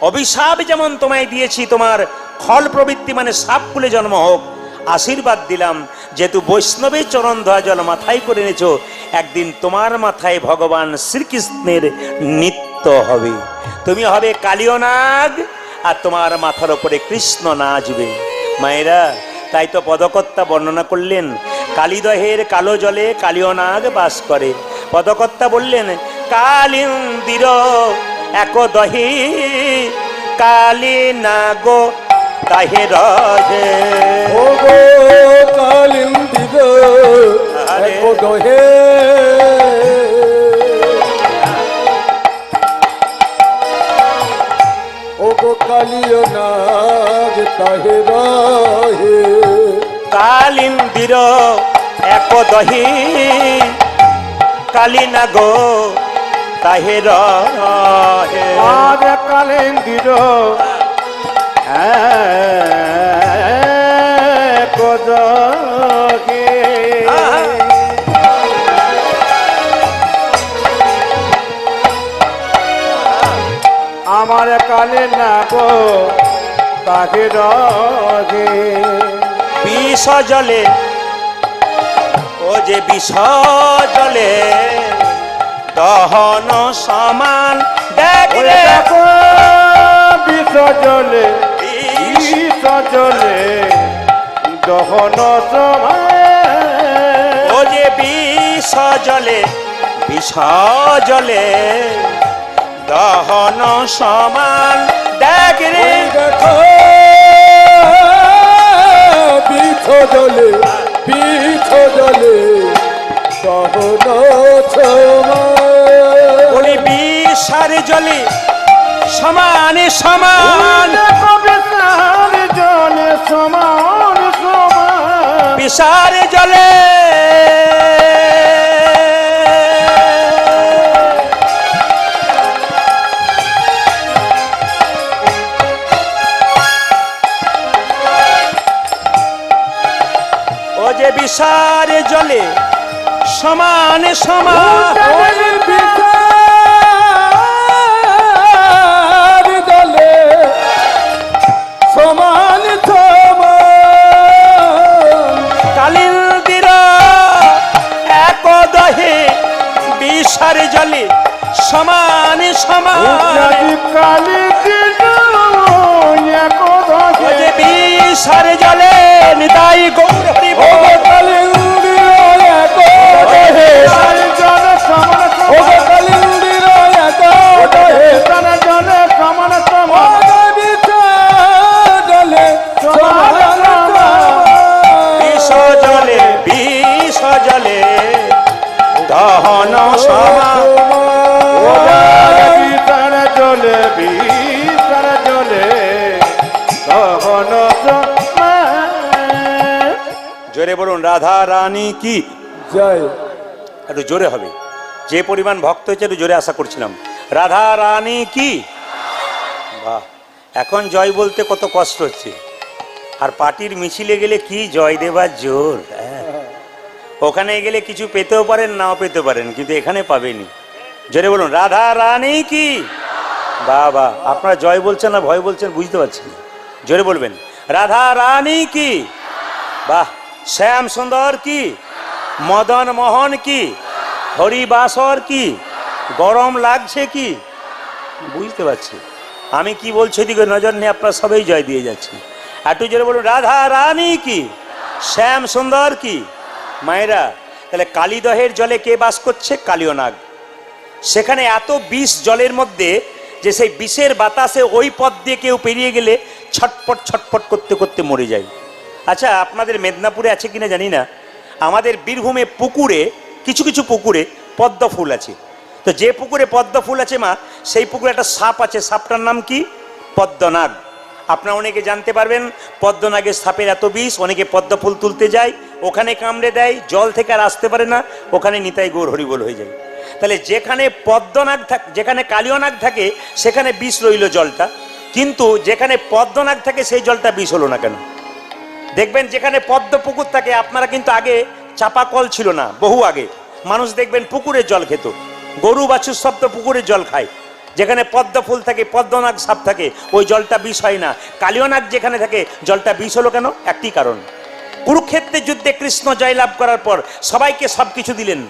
অভিশাপ যেমন তোমায় দিয়েছি, তোমার খল প্রবৃত্তি মানে সাপ কুলে জন্ম হোক, আশীর্বাদ দিলাম যেহেতু বৈষ্ণবের চরণ ধোয়া জল মাথায় করে এনেছো, একদিন তোমার মাথায় ভগবান শ্রীকৃষ্ণের নৃত্য হবে। তুমি হবে কালীয় নাগ, আর তোমার মাথার উপরে কৃষ্ণ নাচবে। মায়েরা, তাই তো পদকর্তা বর্ণনা করলেন, কালীদহের কালো জলে কালীয় নাগ বাস করে। পদকর্তা বললেন, কালিন্দির এক দহে কালী নাগ তাহে রহে। ও গো কালিন্দির এক দহে ও গো কালিয় নাগ তাহে রহে। কালিন্দির এক দহে কালী নাগ তাহে রহে। আর কালিন্দির আমার কালে না গো তাকে রগে। বিষ জলে, ও যে বিষ জলে দহন সমান, দেখ রে বিষ জলে বিষ জলে দহন সমান। ও যে বিষ জলে দহন সমান, দেখ রে দেখো বিষ জলে দহন সমান। বলি বিষার জলে সমানে সমান, বিষার জলে ও যে বিষার জলে সমানে সমান। সমান সমান সমান কালী বিষার জলে নিতাই গৌর হরি বল। বিষ জলে দহন সমান জলে বিষার জলে দহন জোরে বলুন রাধা রানী কি জয়। একটু জোরে হবে, যে পরিমাণ ভক্ত হয়েছে একটু জোরে আশা করছিলাম। রাধা রানী কি, বাহ। এখন জয় বলতে কত কষ্ট হচ্ছে, আর পার্টির মিছিলে গেলে কি জয় দেবার জোর। হ্যাঁ, ওখানে গেলে কিছু পেতেও পারেন নাও পেতে পারেন, কিন্তু এখানে পাবেনি। জোরে বলুন রাধা রানী কি, বাহ বাহ। আপনারা জয় বলছেন না ভয় বলছেন বুঝতে পারছি না, জোরে বলবেন রাধা রানী কি, বাহ। শ্যাম সুন্দর কি, মদন মোহন কি, হরিবাসর কি, গরম লাগছে কি, বুঝতে পারছি আমি কি বলছি, এদিকে নজর নিয়ে আপনারা সবাই জয় দিয়ে যাচ্ছেন। একটু জোরে বলুন রাধা রানী কি, শ্যাম সুন্দর কি। মায়েরা, তাহলে কালীদহের জলে কে বাস করছে? কালীয় নাগ। সেখানে এত বিষ জলের মধ্যে যে সেই বিষের বাতাসে ওই পথ দিয়ে কেউ পেরিয়ে গেলে ছটপট ছটপট করতে করতে মরে যায়। আচ্ছা, আপনাদের মেদিনীপুরে আছে কিনা জানি না, আমাদের বীরভূমে পুকুরে কিছু কিছু পুকুরে পদ্ম ফুল আছে। তো যে পুকুরে পদ্ম ফুল আছে মা, সেই পুকুরে একটা সাপ আছে, সাপটার নাম কি? পদ্মনাগ। আপনারা অনেকে জানতে পারবেন পদ্মনাগের সাপের এত বিষ, অনেকে পদ্ম ফুল তুলতে যায়, ওখানে কামড়ে দেয়, জল থেকে আর আসতে পারে না, ওখানে নিতাই গৌর হরিবোল হয়ে যায়। তাহলে যেখানে পদ্মনাগ থাকে, যেখানে কালীয় নাগ থাকে সেখানে বিষ রইল জলটা, কিন্তু যেখানে পদ্মনাগ থাকে সেই জলটা বিষ হলো না কেন? দেখবেন যেখানে পদ্ম পুকুর থাকে, আপনারা কিন্তু আগে চাপা কল ছিল না, বহু আগে মানুষ দেখবেন পুকুরের জল খেত, গরু বাছুর সব তো পুকুরের জল খায়। যেখানে পদ্ম ফুল থাকে, পদ্মনাগ সাপ থাকে, ওই জলটা বিষ হয় না। কালীয় নাগ যেখানে থাকে জলটা বিষ হলো কেন? একটি কারণ, কুরুক্ষেত্রের যুদ্ধে কৃষ্ণ জয়লাভ করার পর সবাইকে সব কিছু দিলেন,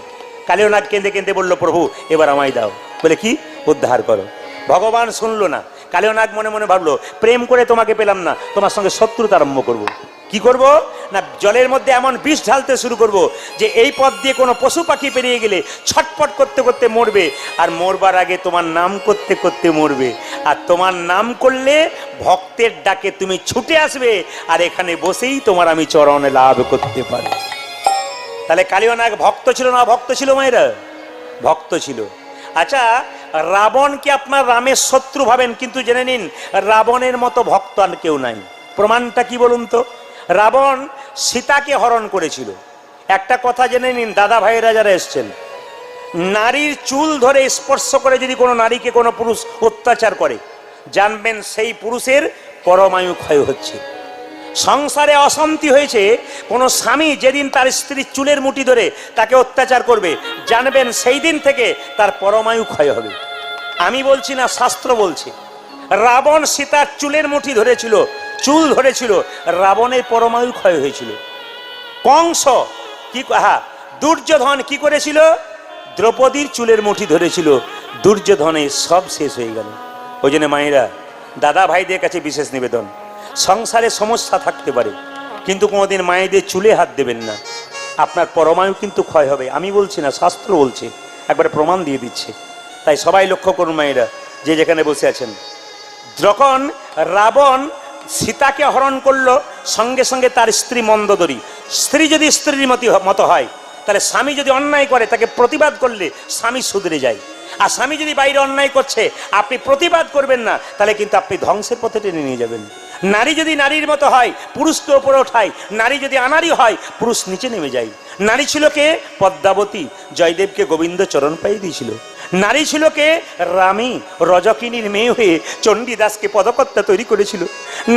কালীয় নাগ কেঁদে কেঁদে বলল প্রভু এবার আমায় দাও, বলে কি উদ্ধার করো। ভগবান শুনলো না, কালীয় নাগ মনে মনে ভাবলো প্রেম করে তোমাকে পেলাম না, তোমার সঙ্গে শত্রুতা আরম্ভ করব। কি করব না, জলের মধ্যে এমন বিষ ঢালতে শুরু করব যে এই পথ দিয়ে কোনো পশু পাখি পেরিয়ে গেলে ছটপট করতে করতে মরবে, আর মরবার আগে তোমার নাম করতে করতে মরবে। আর তোমার নাম করলে ভক্তের ডাকে তুমি ছুটে আসবে, আর এখানে বসেই তোমার আমি চরণে লাভ করতে পারি। তাহলে কালীয় নাগ ভক্ত ছিল না ভক্ত ছিল মায়েরা? ভক্ত ছিল। আচ্ছা, রাবণকে আপনার রামের শত্রু ভাবেন, কিন্তু জেনে নিন রাবণের মতো ভক্ত আর কেউ নাই। প্রমাণটা কি বলুন তো? রাবণ সীতাকে হরণ করেছিল। একটা কথা জেনে নিন দাদা ভাইয়েরা যারা এসছেন, নারীর চুল ধরে স্পর্শ করে যদি কোনো নারীকে কোনো পুরুষ অত্যাচার করে, জানবেন সেই পুরুষের পরমায়ু ক্ষয় হচ্ছে। সংসারে অশান্তি হয়েছে, কোনো স্বামী যেদিন তার স্ত্রীর চুলের মুঠি ধরে তাকে অত্যাচার করবে, জানবেন সেই দিন থেকে তার পরমায়ু ক্ষয় হবে। আমি বলছি না, শাস্ত্র বলছে। রাবণ সীতার চুলের মুঠি ধরেছিল, চুল ধরেছিল, রাবণের পরমায়ু ক্ষয় হয়েছিল। কংস কি, হ্যাঁ, দুর্যোধন কি করেছিল? দ্রৌপদীর চুলের মুঠি ধরেছিল, দুর্যোধনের সব শেষ হয়ে গেল। ওই জন্য মায়েরা, দাদা ভাইদের কাছে বিশেষ নিবেদন, সংসারে সমস্যা থাকতে পারে, কিন্তু কোনোদিন মায়েদের চুলে হাত দেবেন না, আপনার পরমায়ু কিন্তু ক্ষয় হবে। আমি বলছি না, শাস্ত্র বলছে, একবারে প্রমাণ দিয়ে দিচ্ছে। তাই সবাই লক্ষ্য করুন মায়েরা, যে যেখানে বসে আছেন, যখন রাবণ সীতাকে হরণ করলো, সঙ্গে সঙ্গে তার স্ত্রী মন্দোদরী, স্ত্রী যদি স্ত্রীর মতো হয়, তাহলে স্বামী যদি অন্যায় করে তাকে প্রতিবাদ করলে স্বামী শুধরে যায়। আর স্বামী যদি বাইরে অন্যায় করছে, আপনি প্রতিবাদ করবেন না, তাহলে কিন্তু আপনি ধ্বংসের পথে টেনে নিয়ে যাবেন। নারী যদি নারীর মতো হয়, পুরুষকে ওপরে ওঠায়, নারী যদি আনারী হয়, পুরুষ নিচে নেমে যায়। নারী ছিল কে? পদ্মাবতী, জয়দেবকে গোবিন্দ চরণ পাইয়ে দিয়েছিল। নারী ছিল কে? রামী, রজকিনীর মেয়ে হয়ে চণ্ডীদাসকে পদকর্তা তৈরি করেছিল।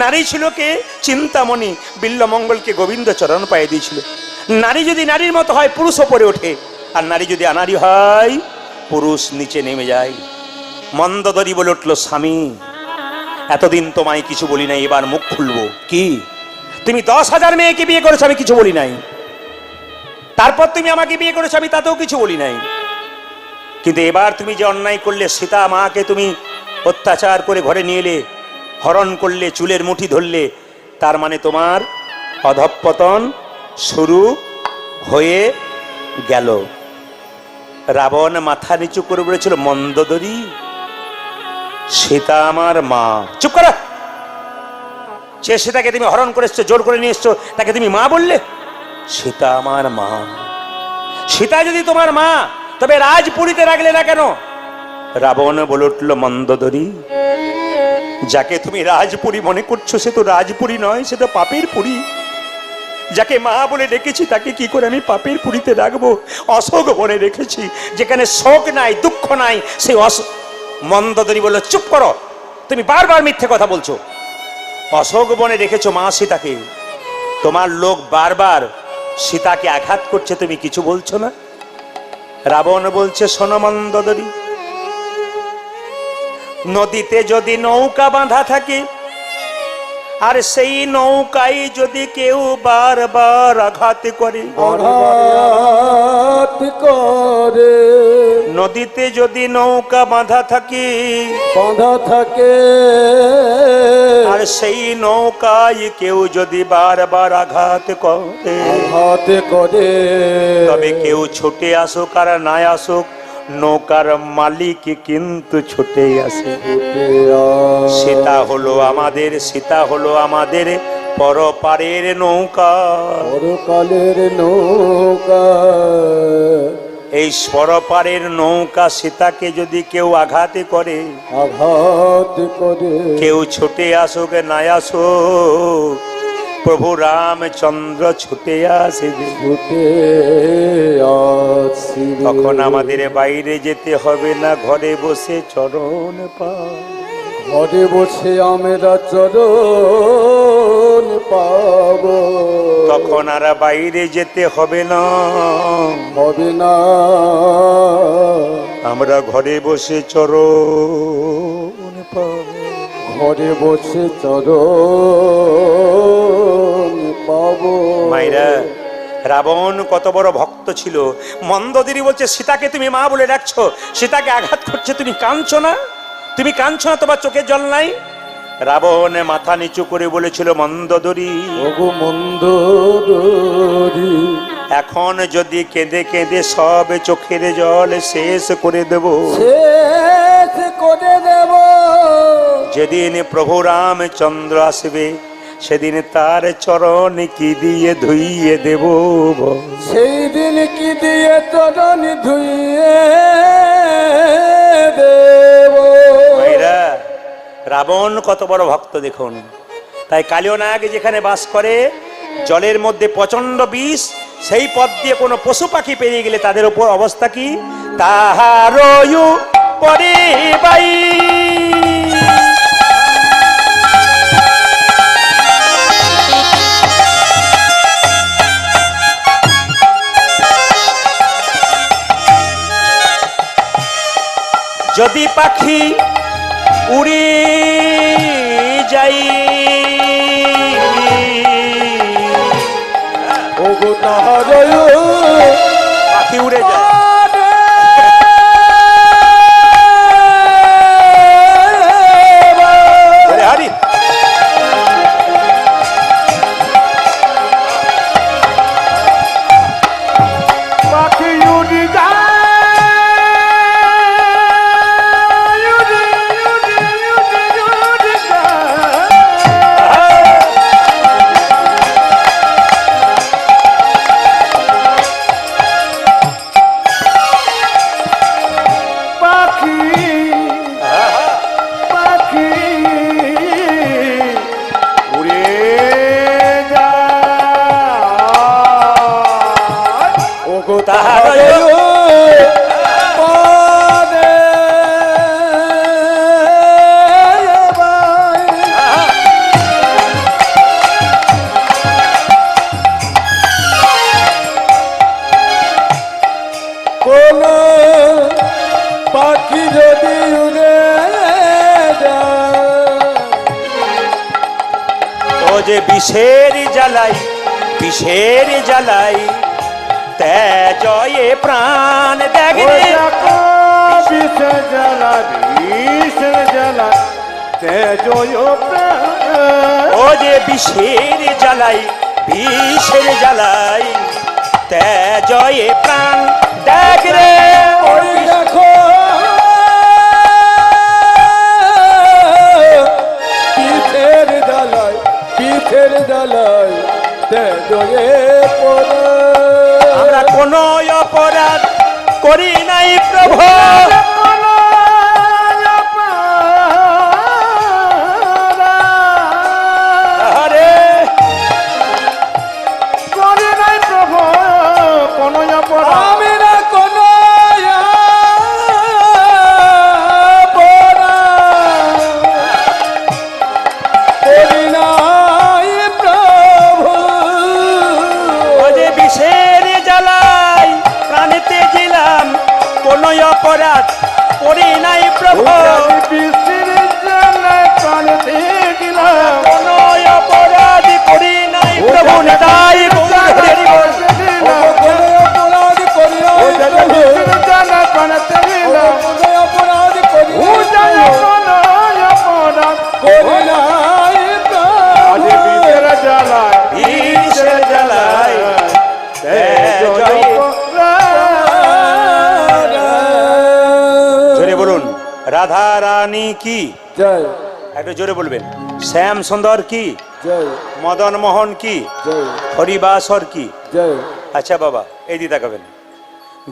নারী ছিল কে? চিন্তামণি, বিল্লমঙ্গলকে গোবিন্দ চরণ পাইয়ে দিয়েছিল। নারী যদি নারীর মতো হয়, পুরুষ ওপরে ওঠে, আর নারী যদি আনারী হয়, পুরুষ নিচে নেমে যায়। মন্দোদরী বলে উঠল, স্বামী এতদিন তোমায় কিছু বলি নাই, এবার মুখ খুলবো। কি? তুমি 10,000 মেয়েকে বিয়ে করেছো, আমি কিছু বলি নাই। তারপর তুমি আমাকে বিয়ে করেছো, আমি তাতেও কিছু বলি নাই। কিন্তু এবার তুমি যে অন্যায় করলে, সীতা মাকে তুমি অত্যাচার করে ঘরে নিয়ে এলে, হরণ করলে, চুলের মুঠি ধরলে, তার মানে তোমার অধঃপতন শুরু হয়ে গেল। রাবণ মাথা নিচু করে বলেছিল, মন্দোদরী, সীতা আমার মা। চুপ করো। যে সীতাকে তুমি হরণ করে এসছো, জোর করে নিয়ে এসছো, তাকে তুমি মা বললে? সীতা আমার মা। সীতা যদি তোমার মা, তবে রাজপুরীতে রাখলে না কেন? রাবণ বলে উঠল, মন্দোদরী, যাকে তুমি রাজপুরী মনে করছো, সে তো রাজপুরী নয়, সে তো পাপের পুরী। যাকে মা বলে রেখেছি, তাকে কি করে আমি পাপের পুরীতে রাখবো? অশোক বনে রেখেছি, যেখানে শোক নাই, দুঃখ নাই, সেই মন্দোদরী বলল, চুপ করো, তুমি বারবার মিথ্যে কথা বলছো। অশোক বনে রেখেছো মা সীতাকে, তোমার লোক বারবার সীতাকে আঘাত করছে, তুমি কিছু বলছো না। রাবণ বলছে, শোনো মন্দোদরী, নদীতে যদি নৌকা বাঁধা থাকে, আর সেই নৌকায় যদি কেউ বারবার আঘাত করে, আঘাত করে, নদীতে যদি নৌকা বাঁধা থাকে, আর সেই নৌকায় কেউ যদি বারবার আঘাত করে, তবে কেউ ছুটে আসুক আর না আসুক, নৌকার মালিক কিন্তু ছুটে আসে। সীতা হলো আমাদের পরপারের নৌকা, পরকালের নৌকা। এই পরপারের নৌকা সীতাকে যদি কেউ আঘাত করে, কেউ ছুটে আসুক না আসুক, প্রভু রামচন্দ্র ছুটে আসবে। তখন আমাদের বাইরে যেতে হবে না, ঘরে বসে চরণ পাব, ঘরে বসে আমরা চরণ পাব। তখন আর বাইরে যেতে হবে না, আমরা ঘরে বসে চরণ পাব, ঘরে বসে চরণ পাব। মাইরা, রাবণ কত বড় ভক্ত ছিল। মন্দোদরী বলছে, সীতাকে তুমি মা বলে ডাকছো, সীতাকে আঘাত করছে, তুমি কাঁদছো না? তুমি কাঁদছো না? তোমার চোখে জল নাই? রাবণ মাথা নিচু করে বলেছিল, মন্দোদরী, ওগো মন্দোদরী, এখন যদি কেঁদে কেঁদে সব চোখের জল শেষ করে দেব, যেদিন প্রভু রামচন্দ্র আসবে, সেদিন তার চরণ কি দিয়ে ধুইয়ে দেব, সেই দিন কি দিয়ে চরণ ধুইয়ে দেব। রাবণ কত বড় ভক্ত দেখুন। তাই কালীয় নাগ যেখানে বাস করে, জলের মধ্যে প্রচন্ড বিষ, সেই পথ দিয়ে কোনো পশু পাখি পেরিয়ে গেলে তাদের উপর অবস্থা কি? তাহার পরে বাই, যদি পাখি উড়ে যাই, ওগো তাহার পাখি উড়ে যায়, হারি পাখি উড়ে যায়, যে বিষের জ্বালাই তেজয়ে প্রাণ দেখে বিষের জ্বালা বিষের জ্বালা তেজয় প্রাণ ও যে বিষের জ্বালাই বিষের জ্বালাই তেজয়ে প্রাণ দেখ রে ওই দেখো পিঠের ডালায় তেজয়ে পড়ে আমরা কোনো অপরাধ করি নাই প্রভু আরে করে নাই প্রভু কোন অপরাধ আমি না কোন করি নাই প্রভু ও যে বিষের জ্বালাই প্রাণেতে দিলাম কোনো অপরাধ করি নাই প্রভু বৃষ্টির জ্বালায় প্রাণে দিলাম কোনো অপরাধ করি নাই প্রভু নিতাই গৌর হরি বল। কোনো অপরাধ করি নাই বৃষ্টির জ্বালায় প্রাণে দিলাম কোনো অপরাধ করি নাই করি নাই বিষের জ্বালায় বিষের জ্বালাই তেজয়ে জোরে বলুন রাধা রানী কি জয় একটু জোরে বলবেন শ্যাম সুন্দর কি জয় মদন মোহন কি জয় হরিবাসর কি জয় আচ্ছা বাবা এই দিকে তাকাবেন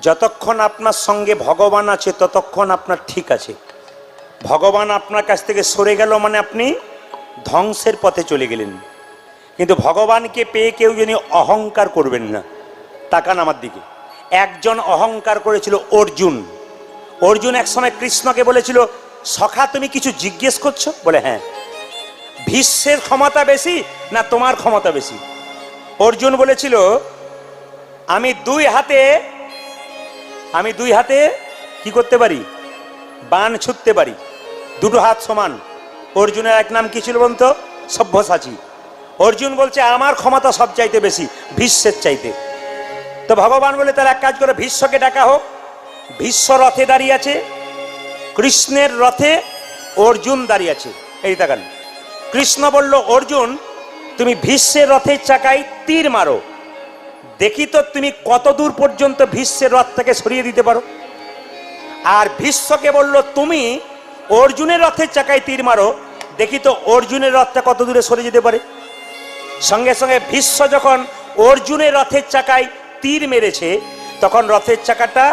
যতক্ষণ আপনার সঙ্গে ভগবান আছে ততক্ষণ আপনার ঠিক আছে ভগবান আপনার কাছ থেকে সরে গেল মানে আপনি ধ্বংসের পথে চলে গেলেন কিন্তু ভগবানকে পেয়ে কেউ যেন অহংকার করবেন না তাকান আমার দিকে একজন অহংকার করেছিল অর্জুন অর্জুন একসময় কৃষ্ণকে বলেছিল সখা তুমি কিছু জিজ্ঞেস করছো বলে হ্যাঁ ভীষ্মের ক্ষমতা বেশি না তোমার ক্ষমতা বেশি অর্জুন বলেছিল আমি দুই হাতে কি করতে পারি বাণ ছুটতে পারি দুটো হাত সমান অর্জুনের এক নাম কি ছিল বলতো সব্যসাচী অর্জুন বলছে আমার ক্ষমতা সব চাইতে বেশি ভীষ্মের চাইতে তো ভগবান বলে তার এক কাজ করে ভীষ্মকে ডাকা হোক ভীষ্ম রথে দাঁড়িয়ে আছে কৃষ্ণের রথে অর্জুন দাঁড়িয়ে আছে এই তাকান কৃষ্ণ বলল অর্জুন তুমি ভীষ্মের রথের চাকায় তীর মারো দেখি তো তুমি কত দূর পর্যন্ত ভীষ্মের রথ থেকে সরিয়ে দিতে পারো আর ভীষ্মকে বলল তুমি অর্জুনের রথের চাকায় তীর মারো দেখি তো অর্জুনের রথটা কত দূরে সরে যেতে পারে সঙ্গে সঙ্গে ভীষ্ম যখন অর্জুনের রথের চাকায় তীর মেরেছে তখন রথের চাকাটা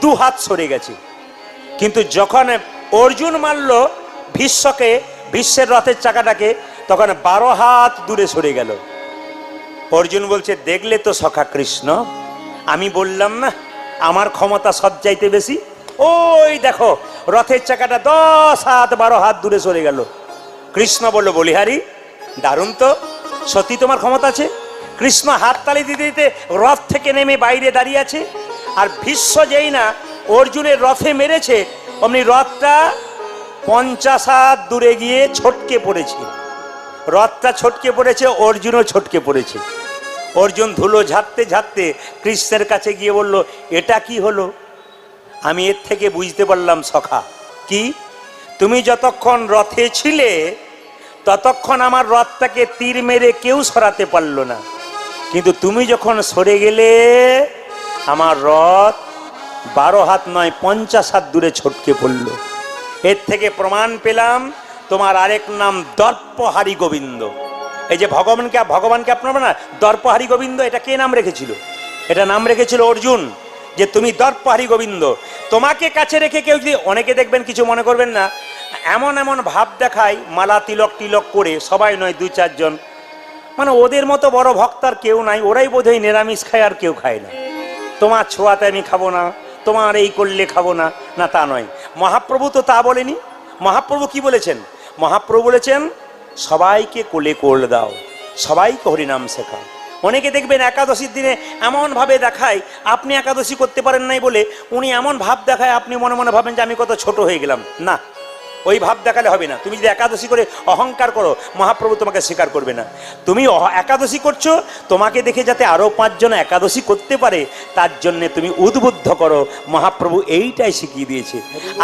দু হাত সরে গেছে কিন্তু যখন অর্জুন মারল ভীষ্মকে ভীষ্মের রথের চাকাটাকে তখন 12 হাত দূরে সরে গেল অর্জুন বলছে দেখলে তো সখা কৃষ্ণ আমি বললাম না আমার ক্ষমতা সব চাইতে বেশি ওই দেখো রথের চাকাটা 10 হাত 12 হাত দূরে সরে গেল কৃষ্ণ বলল বলিহারি দারুণ তো সত্যি তোমার ক্ষমতা আছে কৃষ্ণ হাততালি দিতে দিতে রথ থেকে নেমে বাইরে দাঁড়িয়ে আছে আর ভীষ্ম যেই না অর্জুনের রথে মেরেছে অমনি রথটা 50 হাত দূরে গিয়ে ছটকে পড়েছে রথটা ছটকে পড়েছে অর্জুনও ছটকে পড়েছে অর্জুন ধুলো ঝাড়তে ঝাড়তে কৃষ্ণের কাছে গিয়ে বলল এটা কি হলো আমি এর থেকে বুঝতে পারলাম সখা কি তুমি যতক্ষণ রথে ছিলে ততক্ষণ আমার রথটাকে তীর মেরে কেউ সরাতে পারলো না কিন্তু তুমি যখন সরে গেলে আমার রথ 12 হাত নয় 50 হাত দূরে ছটকে পড়ল এর থেকে প্রমাণ পেলাম তোমার আরেক নাম দর্পহারি গোবিন্দ এই যে ভগবানকে আপনার না দর্পহারি গোবিন্দ এটা কে নাম রেখেছিল এটা নাম রেখেছিল অর্জুন যে তুমি দর্পহারি গোবিন্দ তোমাকে কাছে রেখে কেউ যদি অনেকে দেখবেন কিছু মনে করবেন না এমন এমন ভাব দেখায় মালা তিলক টিলক করে সবাই নয় 2-4 জন মানে ওদের মতো বড় ভক্তার কেউ নাই ওরাই বোধহয় নিরামিষ খায় আর কেউ খায় না তোমার ছোঁয়াতে আমি খাবো না তোমার এই করলে খাবো না না তা নয় মহাপ্রভু তো তা বলেনি মহাপ্রভু কি বলেছেন মহাপ্রভু বলেছেন সবাইকে কোলে কোল দাও সবাইকে হরিনাম শেখাও অনেকে দেখবেন একাদশীর দিনে এমন ভাবে দেখায় আপনি একাদশী করতে পারেন নাই বলে উনি এমন ভাব দেখায় আপনি মনে মনে ভাবেন যে আমি কত ছোট হয়ে গেলাম না ওই ভাব দেখালে হবে না। তুমি যদি একাদশী করে অহংকার করো, মহাপ্রভু তোমাকে স্বীকার করবে না। তুমি একাদশী করছো, তোমাকে দেখে যাতে আরো 5 জন একাদশী করতে পারে, তার জন্য তুমি উদ্বুদ্ধ করো। মহাপ্রভু এইটাই শিখিয়ে দিয়েছে,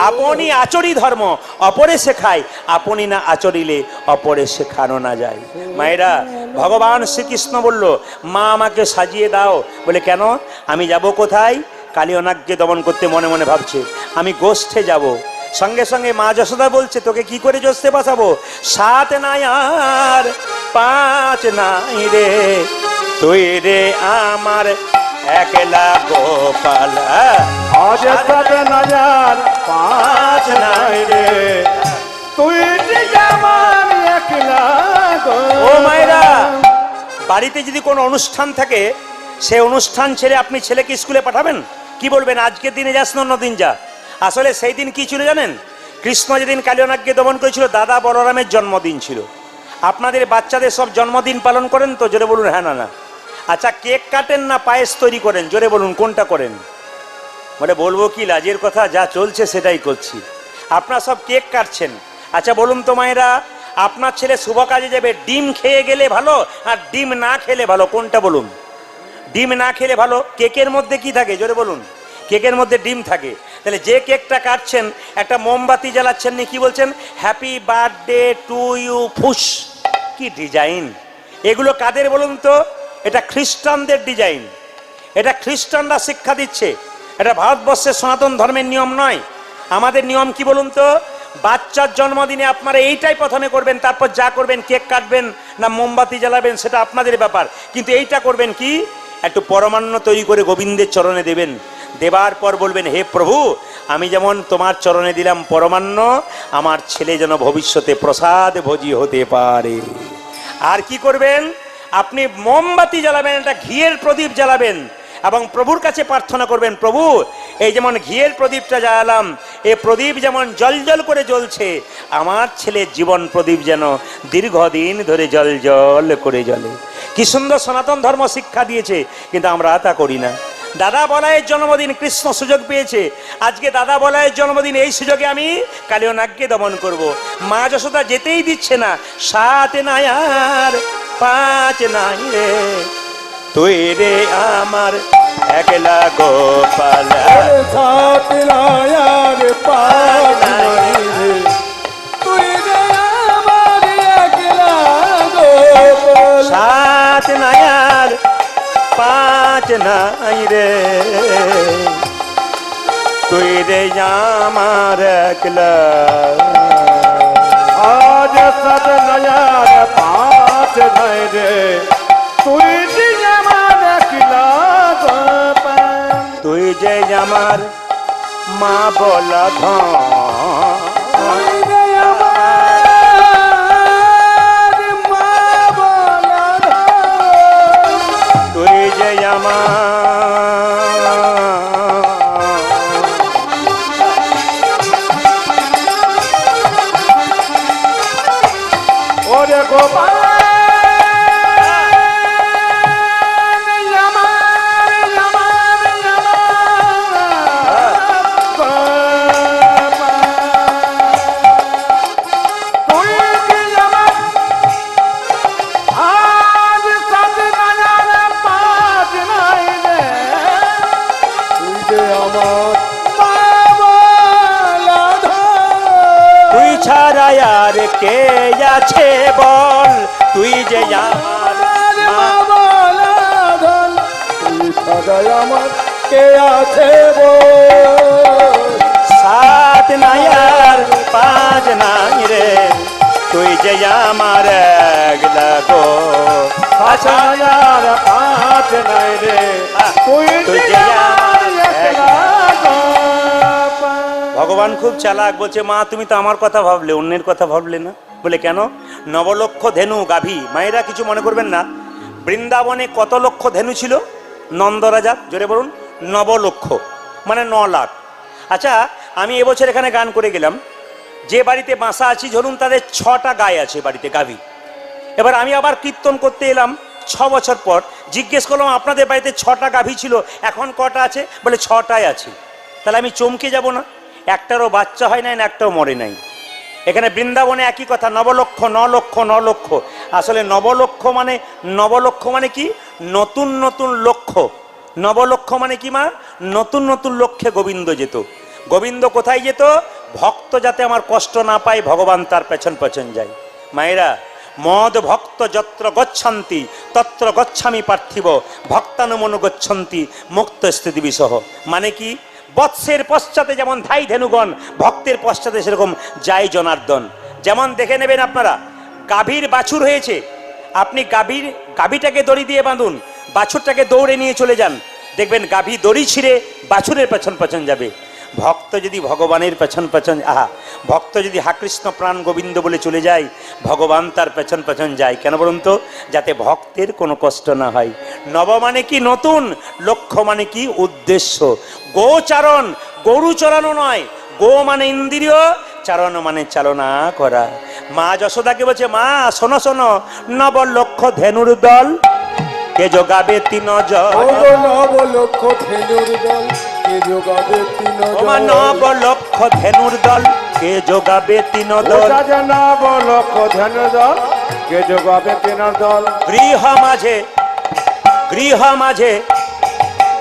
আপনি আচরি ধর্ম অপরে শেখায়, আপনি না আচরিলে অপরে শেখানো না যায়। মায়েরা, ভগবান শ্রীকৃষ্ণ বলল, মা আমাকে সাজিয়ে দাও। বলে কেন? আমি যাব কোথায়? কালী অনাগকে দমন করতে। মনে মনে ভাবছে আমি গোষ্ঠে যাব। সঙ্গে সঙ্গে মা যশোদা বলছে, তোকে কি করে গোষ্ঠে বসাবো? 7 নাই আর 5 নাই রে, তুই রে আমার একলা গোপাল। আজ 7 নাই আর 5 নাই রে, তুই যে আমার একলা গোপাল। ও মায়েরা, বাড়িতে যদি কোনো অনুষ্ঠান থাকে, সে অনুষ্ঠান ছেড়ে আপনি ছেলেকে স্কুলে পাঠাবেন? কি বলবেন, আজকের দিনে যাস না অন্যদিন যা? আসলে সেই দিন কি ছিল জানেন? কৃষ্ণ যেদিন কালিয়নাগকে দমন করেছিল, দাদা বলরামের জন্মদিন ছিল। আপনাদের বাচ্চাদের সব জন্মদিন পালন করেন তো? জোরে বলুন হ্যাঁ না না। আচ্ছা, কেক কাটেন না পায়েস তৈরি করেন? জোরে বলুন কোনটা করেন? বলে বলবো কি, লাজের কথা, যা চলছে সেটাই করছি। আপনারা সব কেক কাটছেন। আচ্ছা বলুন তো মায়েরা, আপনার ছেলে শুভ কাজে যাবে, ডিম খেয়ে গেলে ভালো আর ডিম না খেলে ভালো? কোনটা বলুন? ডিম না খেলে ভালো। কেকের মধ্যে কি থাকে? জোরে বলুন। কেকের মধ্যে ডিম থাকে। তাহলে যে কেকটা কাটছেন, একটা মোমবাতি জ্বালাচ্ছেন, নি কি বলছেন? হ্যাপি বার্থডে টু ইউ ফুস। কি ডিজাইন এগুলো! কাদের বলুন তো? এটা খ্রিস্টানদের ডিজাইন। এটা খ্রিস্টানরা শিক্ষা দিচ্ছে, এটা ভারতবর্ষের সনাতন ধর্মের নিয়ম নয়। আমাদের নিয়ম কি বলুন তো? বাচ্চার জন্মদিনে আপনারা এইটাই প্রথমে করবেন, তারপর যা করবেন, কেক কাটবেন না মোমবাতি জ্বালাবেন সেটা আপনাদের ব্যাপার। কিন্তু এইটা করবেন কি, একটু পরমান্ন তৈরি করে গোবিন্দের চরণে দেবেন। দেবার পর বলবেন, হে প্রভু, আমি যেমন তোমার চরণে দিলাম পরমান্ন, আমার ছেলে যেন ভবিষ্যতে প্রসাদ ভোজী হতে পারে। আর কি করবেন? আপনি মোমবাতি জ্বালাবেন, একটা ঘিয়ের প্রদীপ জ্বালাবেন এবং প্রভুর কাছে প্রার্থনা করবেন, প্রভু এই যেমন ঘিয়ের প্রদীপটা জ্বালালাম, এই প্রদীপ যেমন জল করে জ্বলছে, আমার ছেলের জীবন প্রদীপ যেন দীর্ঘদিন ধরে জল করে জ্বলে। কি সুন্দর সনাতন ধর্ম শিক্ষা দিয়েছে, কিন্তু আমরা তা করি না। দাদা বলাইয়ের জন্মদিন, কৃষ্ণ সুযোগ পেয়েছে, আজকে দাদা বলাইয়ের জন্মদিন, এই সুযোগে আমি কালিয়নাগকে দমন করব। মা যশোদা যেতেই দিচ্ছে না। 7 নাই আর 5 নাই রে, তুই রে আমার একলা গোপাল। 7 নাই আর 5 নাই রে, তুই যে আমার একলা গোপাল। 7 নাই আর 5 নাই রে, তুই রে আমার একলা। আজ 7 নাই আর 5 নাই রে, তুই যে আমার একলা গোপাল। তুই যে আমার মা বলা ধন, তুই যে আমার মা বলা ধন। তুই যে আমার ওরে গোপাল, আর কে আছে বল, তুই যে আমার মা বলা ধন। তুই ছাড়া আমার কে আছে বল। 7 নাই আর 5 নাই রে, তুই যে আমার একলা গোপাল। 7 আর 5 নাই রে, তুই যে আমার একলা গোপাল। ভগবান খুব চালাক, বলছে মা তুমি তো আমার কথা ভাবলে, অন্যের কথা ভাবলে না। বলে কেন? 9 লক্ষ ধেনু গাভী। মায়েরা কিছু মনে করবেন না, বৃন্দাবনে কত লক্ষ ধেনু ছিল? নন্দরাজার, জোরে বলুন 9 লক্ষ, মানে 9 লাখ। আচ্ছা, আমি এবছর এখানে গান করে গেলাম, যে বাড়িতে বাসা আছি ধরুন তাদের 6টা গাই আছে বাড়িতে, গাভী। এবার আমি আবার কীর্তন করতে এলাম 6 বছর পর, জিজ্ঞেস করলাম আপনাদের বাড়িতে 6টা গাভী ছিল, এখন কটা আছে? বলে 6টাই আছে। তাহলে আমি চমকে যাব না? একটারও বাচ্চা হয় নাই, না একটাও মরে নাই। এখানে বৃন্দাবনে একই কথা, নবলক্ষ, নলক্ষ, নলক্ষ। আসলে নবলক্ষ মানে কি? নতুন নতুন লক্ষ্য। নবলক্ষ মানে কি মা? নতুন নতুন লক্ষ্যে গোবিন্দ যেত। গোবিন্দ কোথায় যেত? ভক্ত যাতে আমার কষ্ট না পায়, ভগবান তার পেছন পেছন যায়। মায়েরা, মদ ভক্ত যত্র গচ্ছন্তি তত্র গচ্ছামি পার্থিব ভক্তানুমনু গচ্ছন্তি মুক্ত স্থিতি বিসহ। মানে কি? বৎসের পশ্চাতে যেমন ধাই ধেনুগণ, ভক্তের পশ্চাতে সেরকম যায় জনার্দন। যেমন দেখে নেবেন আপনারা, গাভীর বাছুর হয়েছে, আপনি গাভীটাকে দড়ি দিয়ে বাঁধুন, বাছুরটাকে দৌড়ে নিয়ে চলে যান, দেখবেন গাভী দড়ি ছিঁড়ে বাছুরের পেছন পেছন যাবে। ভক্ত যদি ভগবানের পেছন পেছন ভক্ত যদি হা কৃষ্ণ প্রাণ গোবিন্দ বলে চলে যায়, ভগবান তার পেছন পেছন যায়। কেন বলুন তো? যাতে ভক্তের কোনো কষ্ট না হয়। নব মানে কি? নতুন। লক্ষ্য মানে কি? উদ্দেশ্য। গোচারণ, গরু চড়ানো নয়। গো মানে ইন্দ্রিয়, চারণ মানে চালনা করা। মা যশোদাকে বলছে, মা শোনো শোনো, নব লক্ষ্য ধেনুর দল কে যোগাবে তিন জল। নব লক্ষ ধেনুর দল কে যোগাবে তিন জল। নব লক্ষ ধেনুর দল কে যোগাবে তিন দল। নব লক্ষ ধেনুর দল কে যোগাবে তিন দল। গৃহ মাঝে গৃহ মাঝে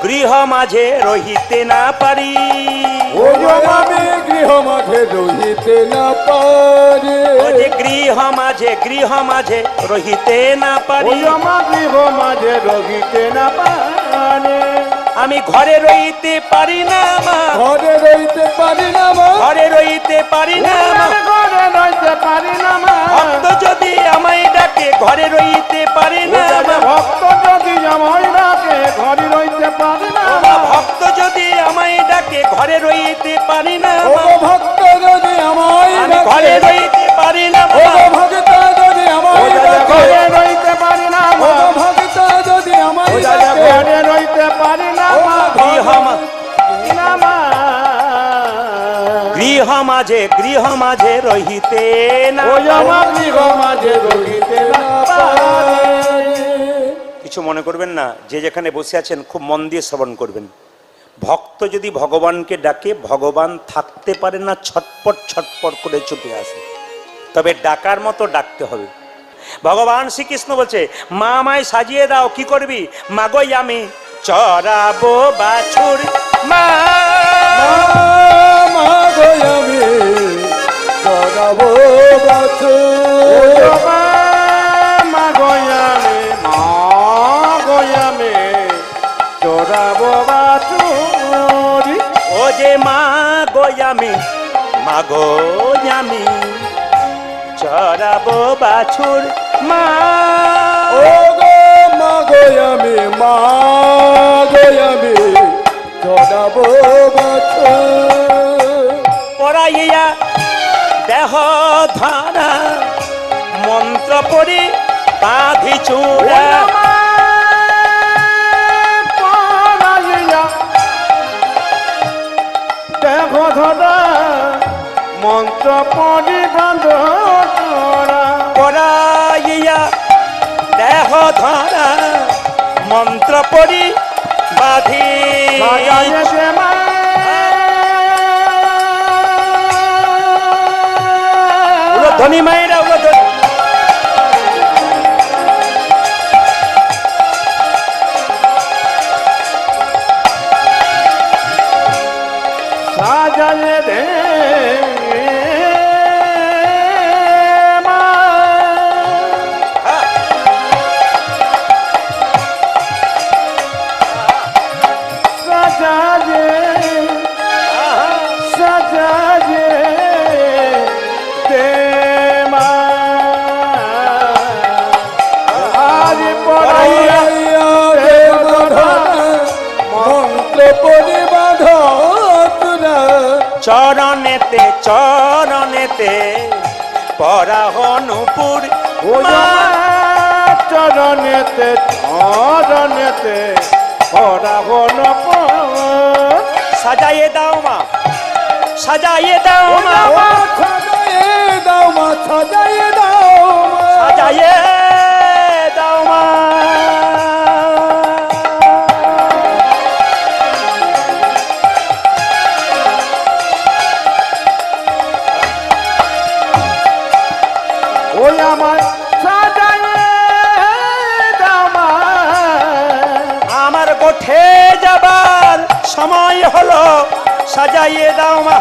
গৃহ মাঝে রহিতে না পারি। ও আমি গৃহ মাঝে রহিতে না পারি। ও যে গৃহ মাঝে রহিতে না পারি। গৃহ মাঝে রহিতে না পারি। আমি ঘরে রইতে পারি না মা, ঘরে রইতে পারি না মা, ঘরে রইতে পারি না মা, ঘরে রইতে পারি না মা। ভক্ত যদি আমায় ডাকে ঘরে রইতে পারি না মা। ভক্ত যদি আমায় ডাকে ঘরে রইতে পারি না মা। ভক্ত যদি আমায় ডাকে ঘরে রইতে পারি না মা। ভক্ত যদি আমায় আমি ঘরে রইতে পারি না মা। ভক্ত যদি আমায় ডাকে ঘরে রইতে পারি না মা। ভক্ত যদি আমায় ডাকে ঘরে রইতে পারি না মা। গৃহ মাঝে রহিতে না। গৃহ মাঝে রহিতে না পারি। কিছু মনে করবেন না, যে যেখানে বসে আছেন খুব মন দিয়ে শ্রবণ করবেন। ভক্ত যদি ভগবানকে ডাকে, ভগবান থাকতে পারে না, ছটপট ছটপট করে ছুটে আসে। তবে ডাকার মতো ডাকতে হবে। ভগবান শ্রীকৃষ্ণ বলছে, মা আমায় সাজিয়ে দাও। কি করবি? মাগই আমি চড়াবো বাছুর। মা মাগই আমি চড়াবো বাছুর। মাগই আমি চড়াবো বাছুর। ও যে মাগই আমি চড়াবো বাছুর। মা ও গো মাগই আমি চড়াবো বাছুর। পড়াইয়া দেহ ধারা মন্ত্র পড়ি বাঁধি চূড়া। দেহ ধরা মন্ত্র পড়ি বাঁধ চূড়া। পড়াইয়া দেহ ধরা মন্ত্র পড়ি বাঁধি। ধনী মায়েরা সাজায়ে দে চরণেতে পরাহনুপুর। চরণেতে পরাহনুপুর। সাজাইয়ে দাও মা, সাজাইয়ে দাও মা, সাজাইয়ে দাও মা, সাজাইয়ে দাও মা, সাজাইয়ে দাও মা। সাজাইয়ে দাও মা,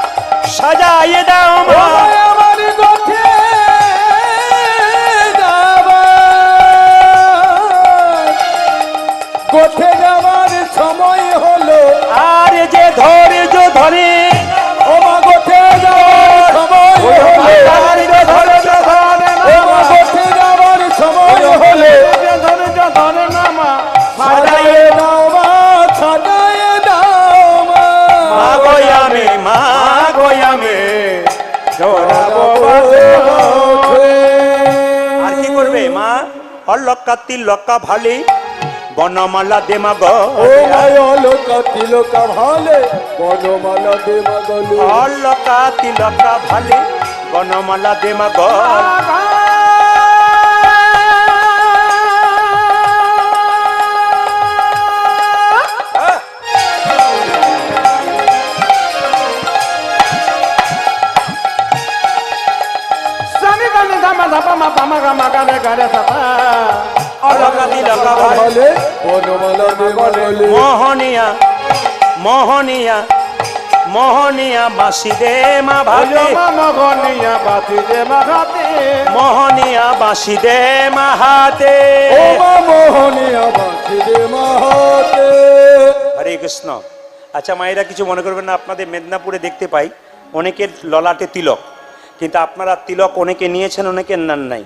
সাজাইয়ে দাও ও মা। মায় আমার গোঠে যাবার, গোঠে যাবার সময় হলো। আর যে ধৈর্য ধরে ও মা গোঠে যাবার সময় হলো। আর যে ধৈর্য ধরে ও মা গোঠে যাবার সময় হলো। ধৈর্য ধরে না মা, সাজাইয়ে দাও মা, সাজাইয়ে দাও মা। মা গো আমি, মা গো আমি জোড়াবো আর কি করবে মা? অলক্কা তিলক্কা ভালি বনমালা দেমা গো, ও মায় লোকা তিলকা ভালে বনমালা দেবা গলে। অলক্কা তিলক্কা ভালি বনমালা দেমা গো। অলক্কা তিলক্কা ভালি ভালে বনমালা দেবা গলে। মোহনিয়া মোহনিয়া মোহনিয়া বাসি দে মা ভাতে, মোহনিয়া বাতি দে মাঘাতে। মোহনিয়া বাসি দে মা হাতে। ও মা মোহনিয়া বাতি দে মাহাতে। হরে কৃষ্ণ। আচ্ছা মায়েরা কিছু মনে করবেন না, আপনাদের মেদিনীপুরে দেখতে পাই অনেকের ললাটে তিলক, কিন্তু আপনারা তিলক অনেকে নিয়েছেন অনেকে নেন নাই।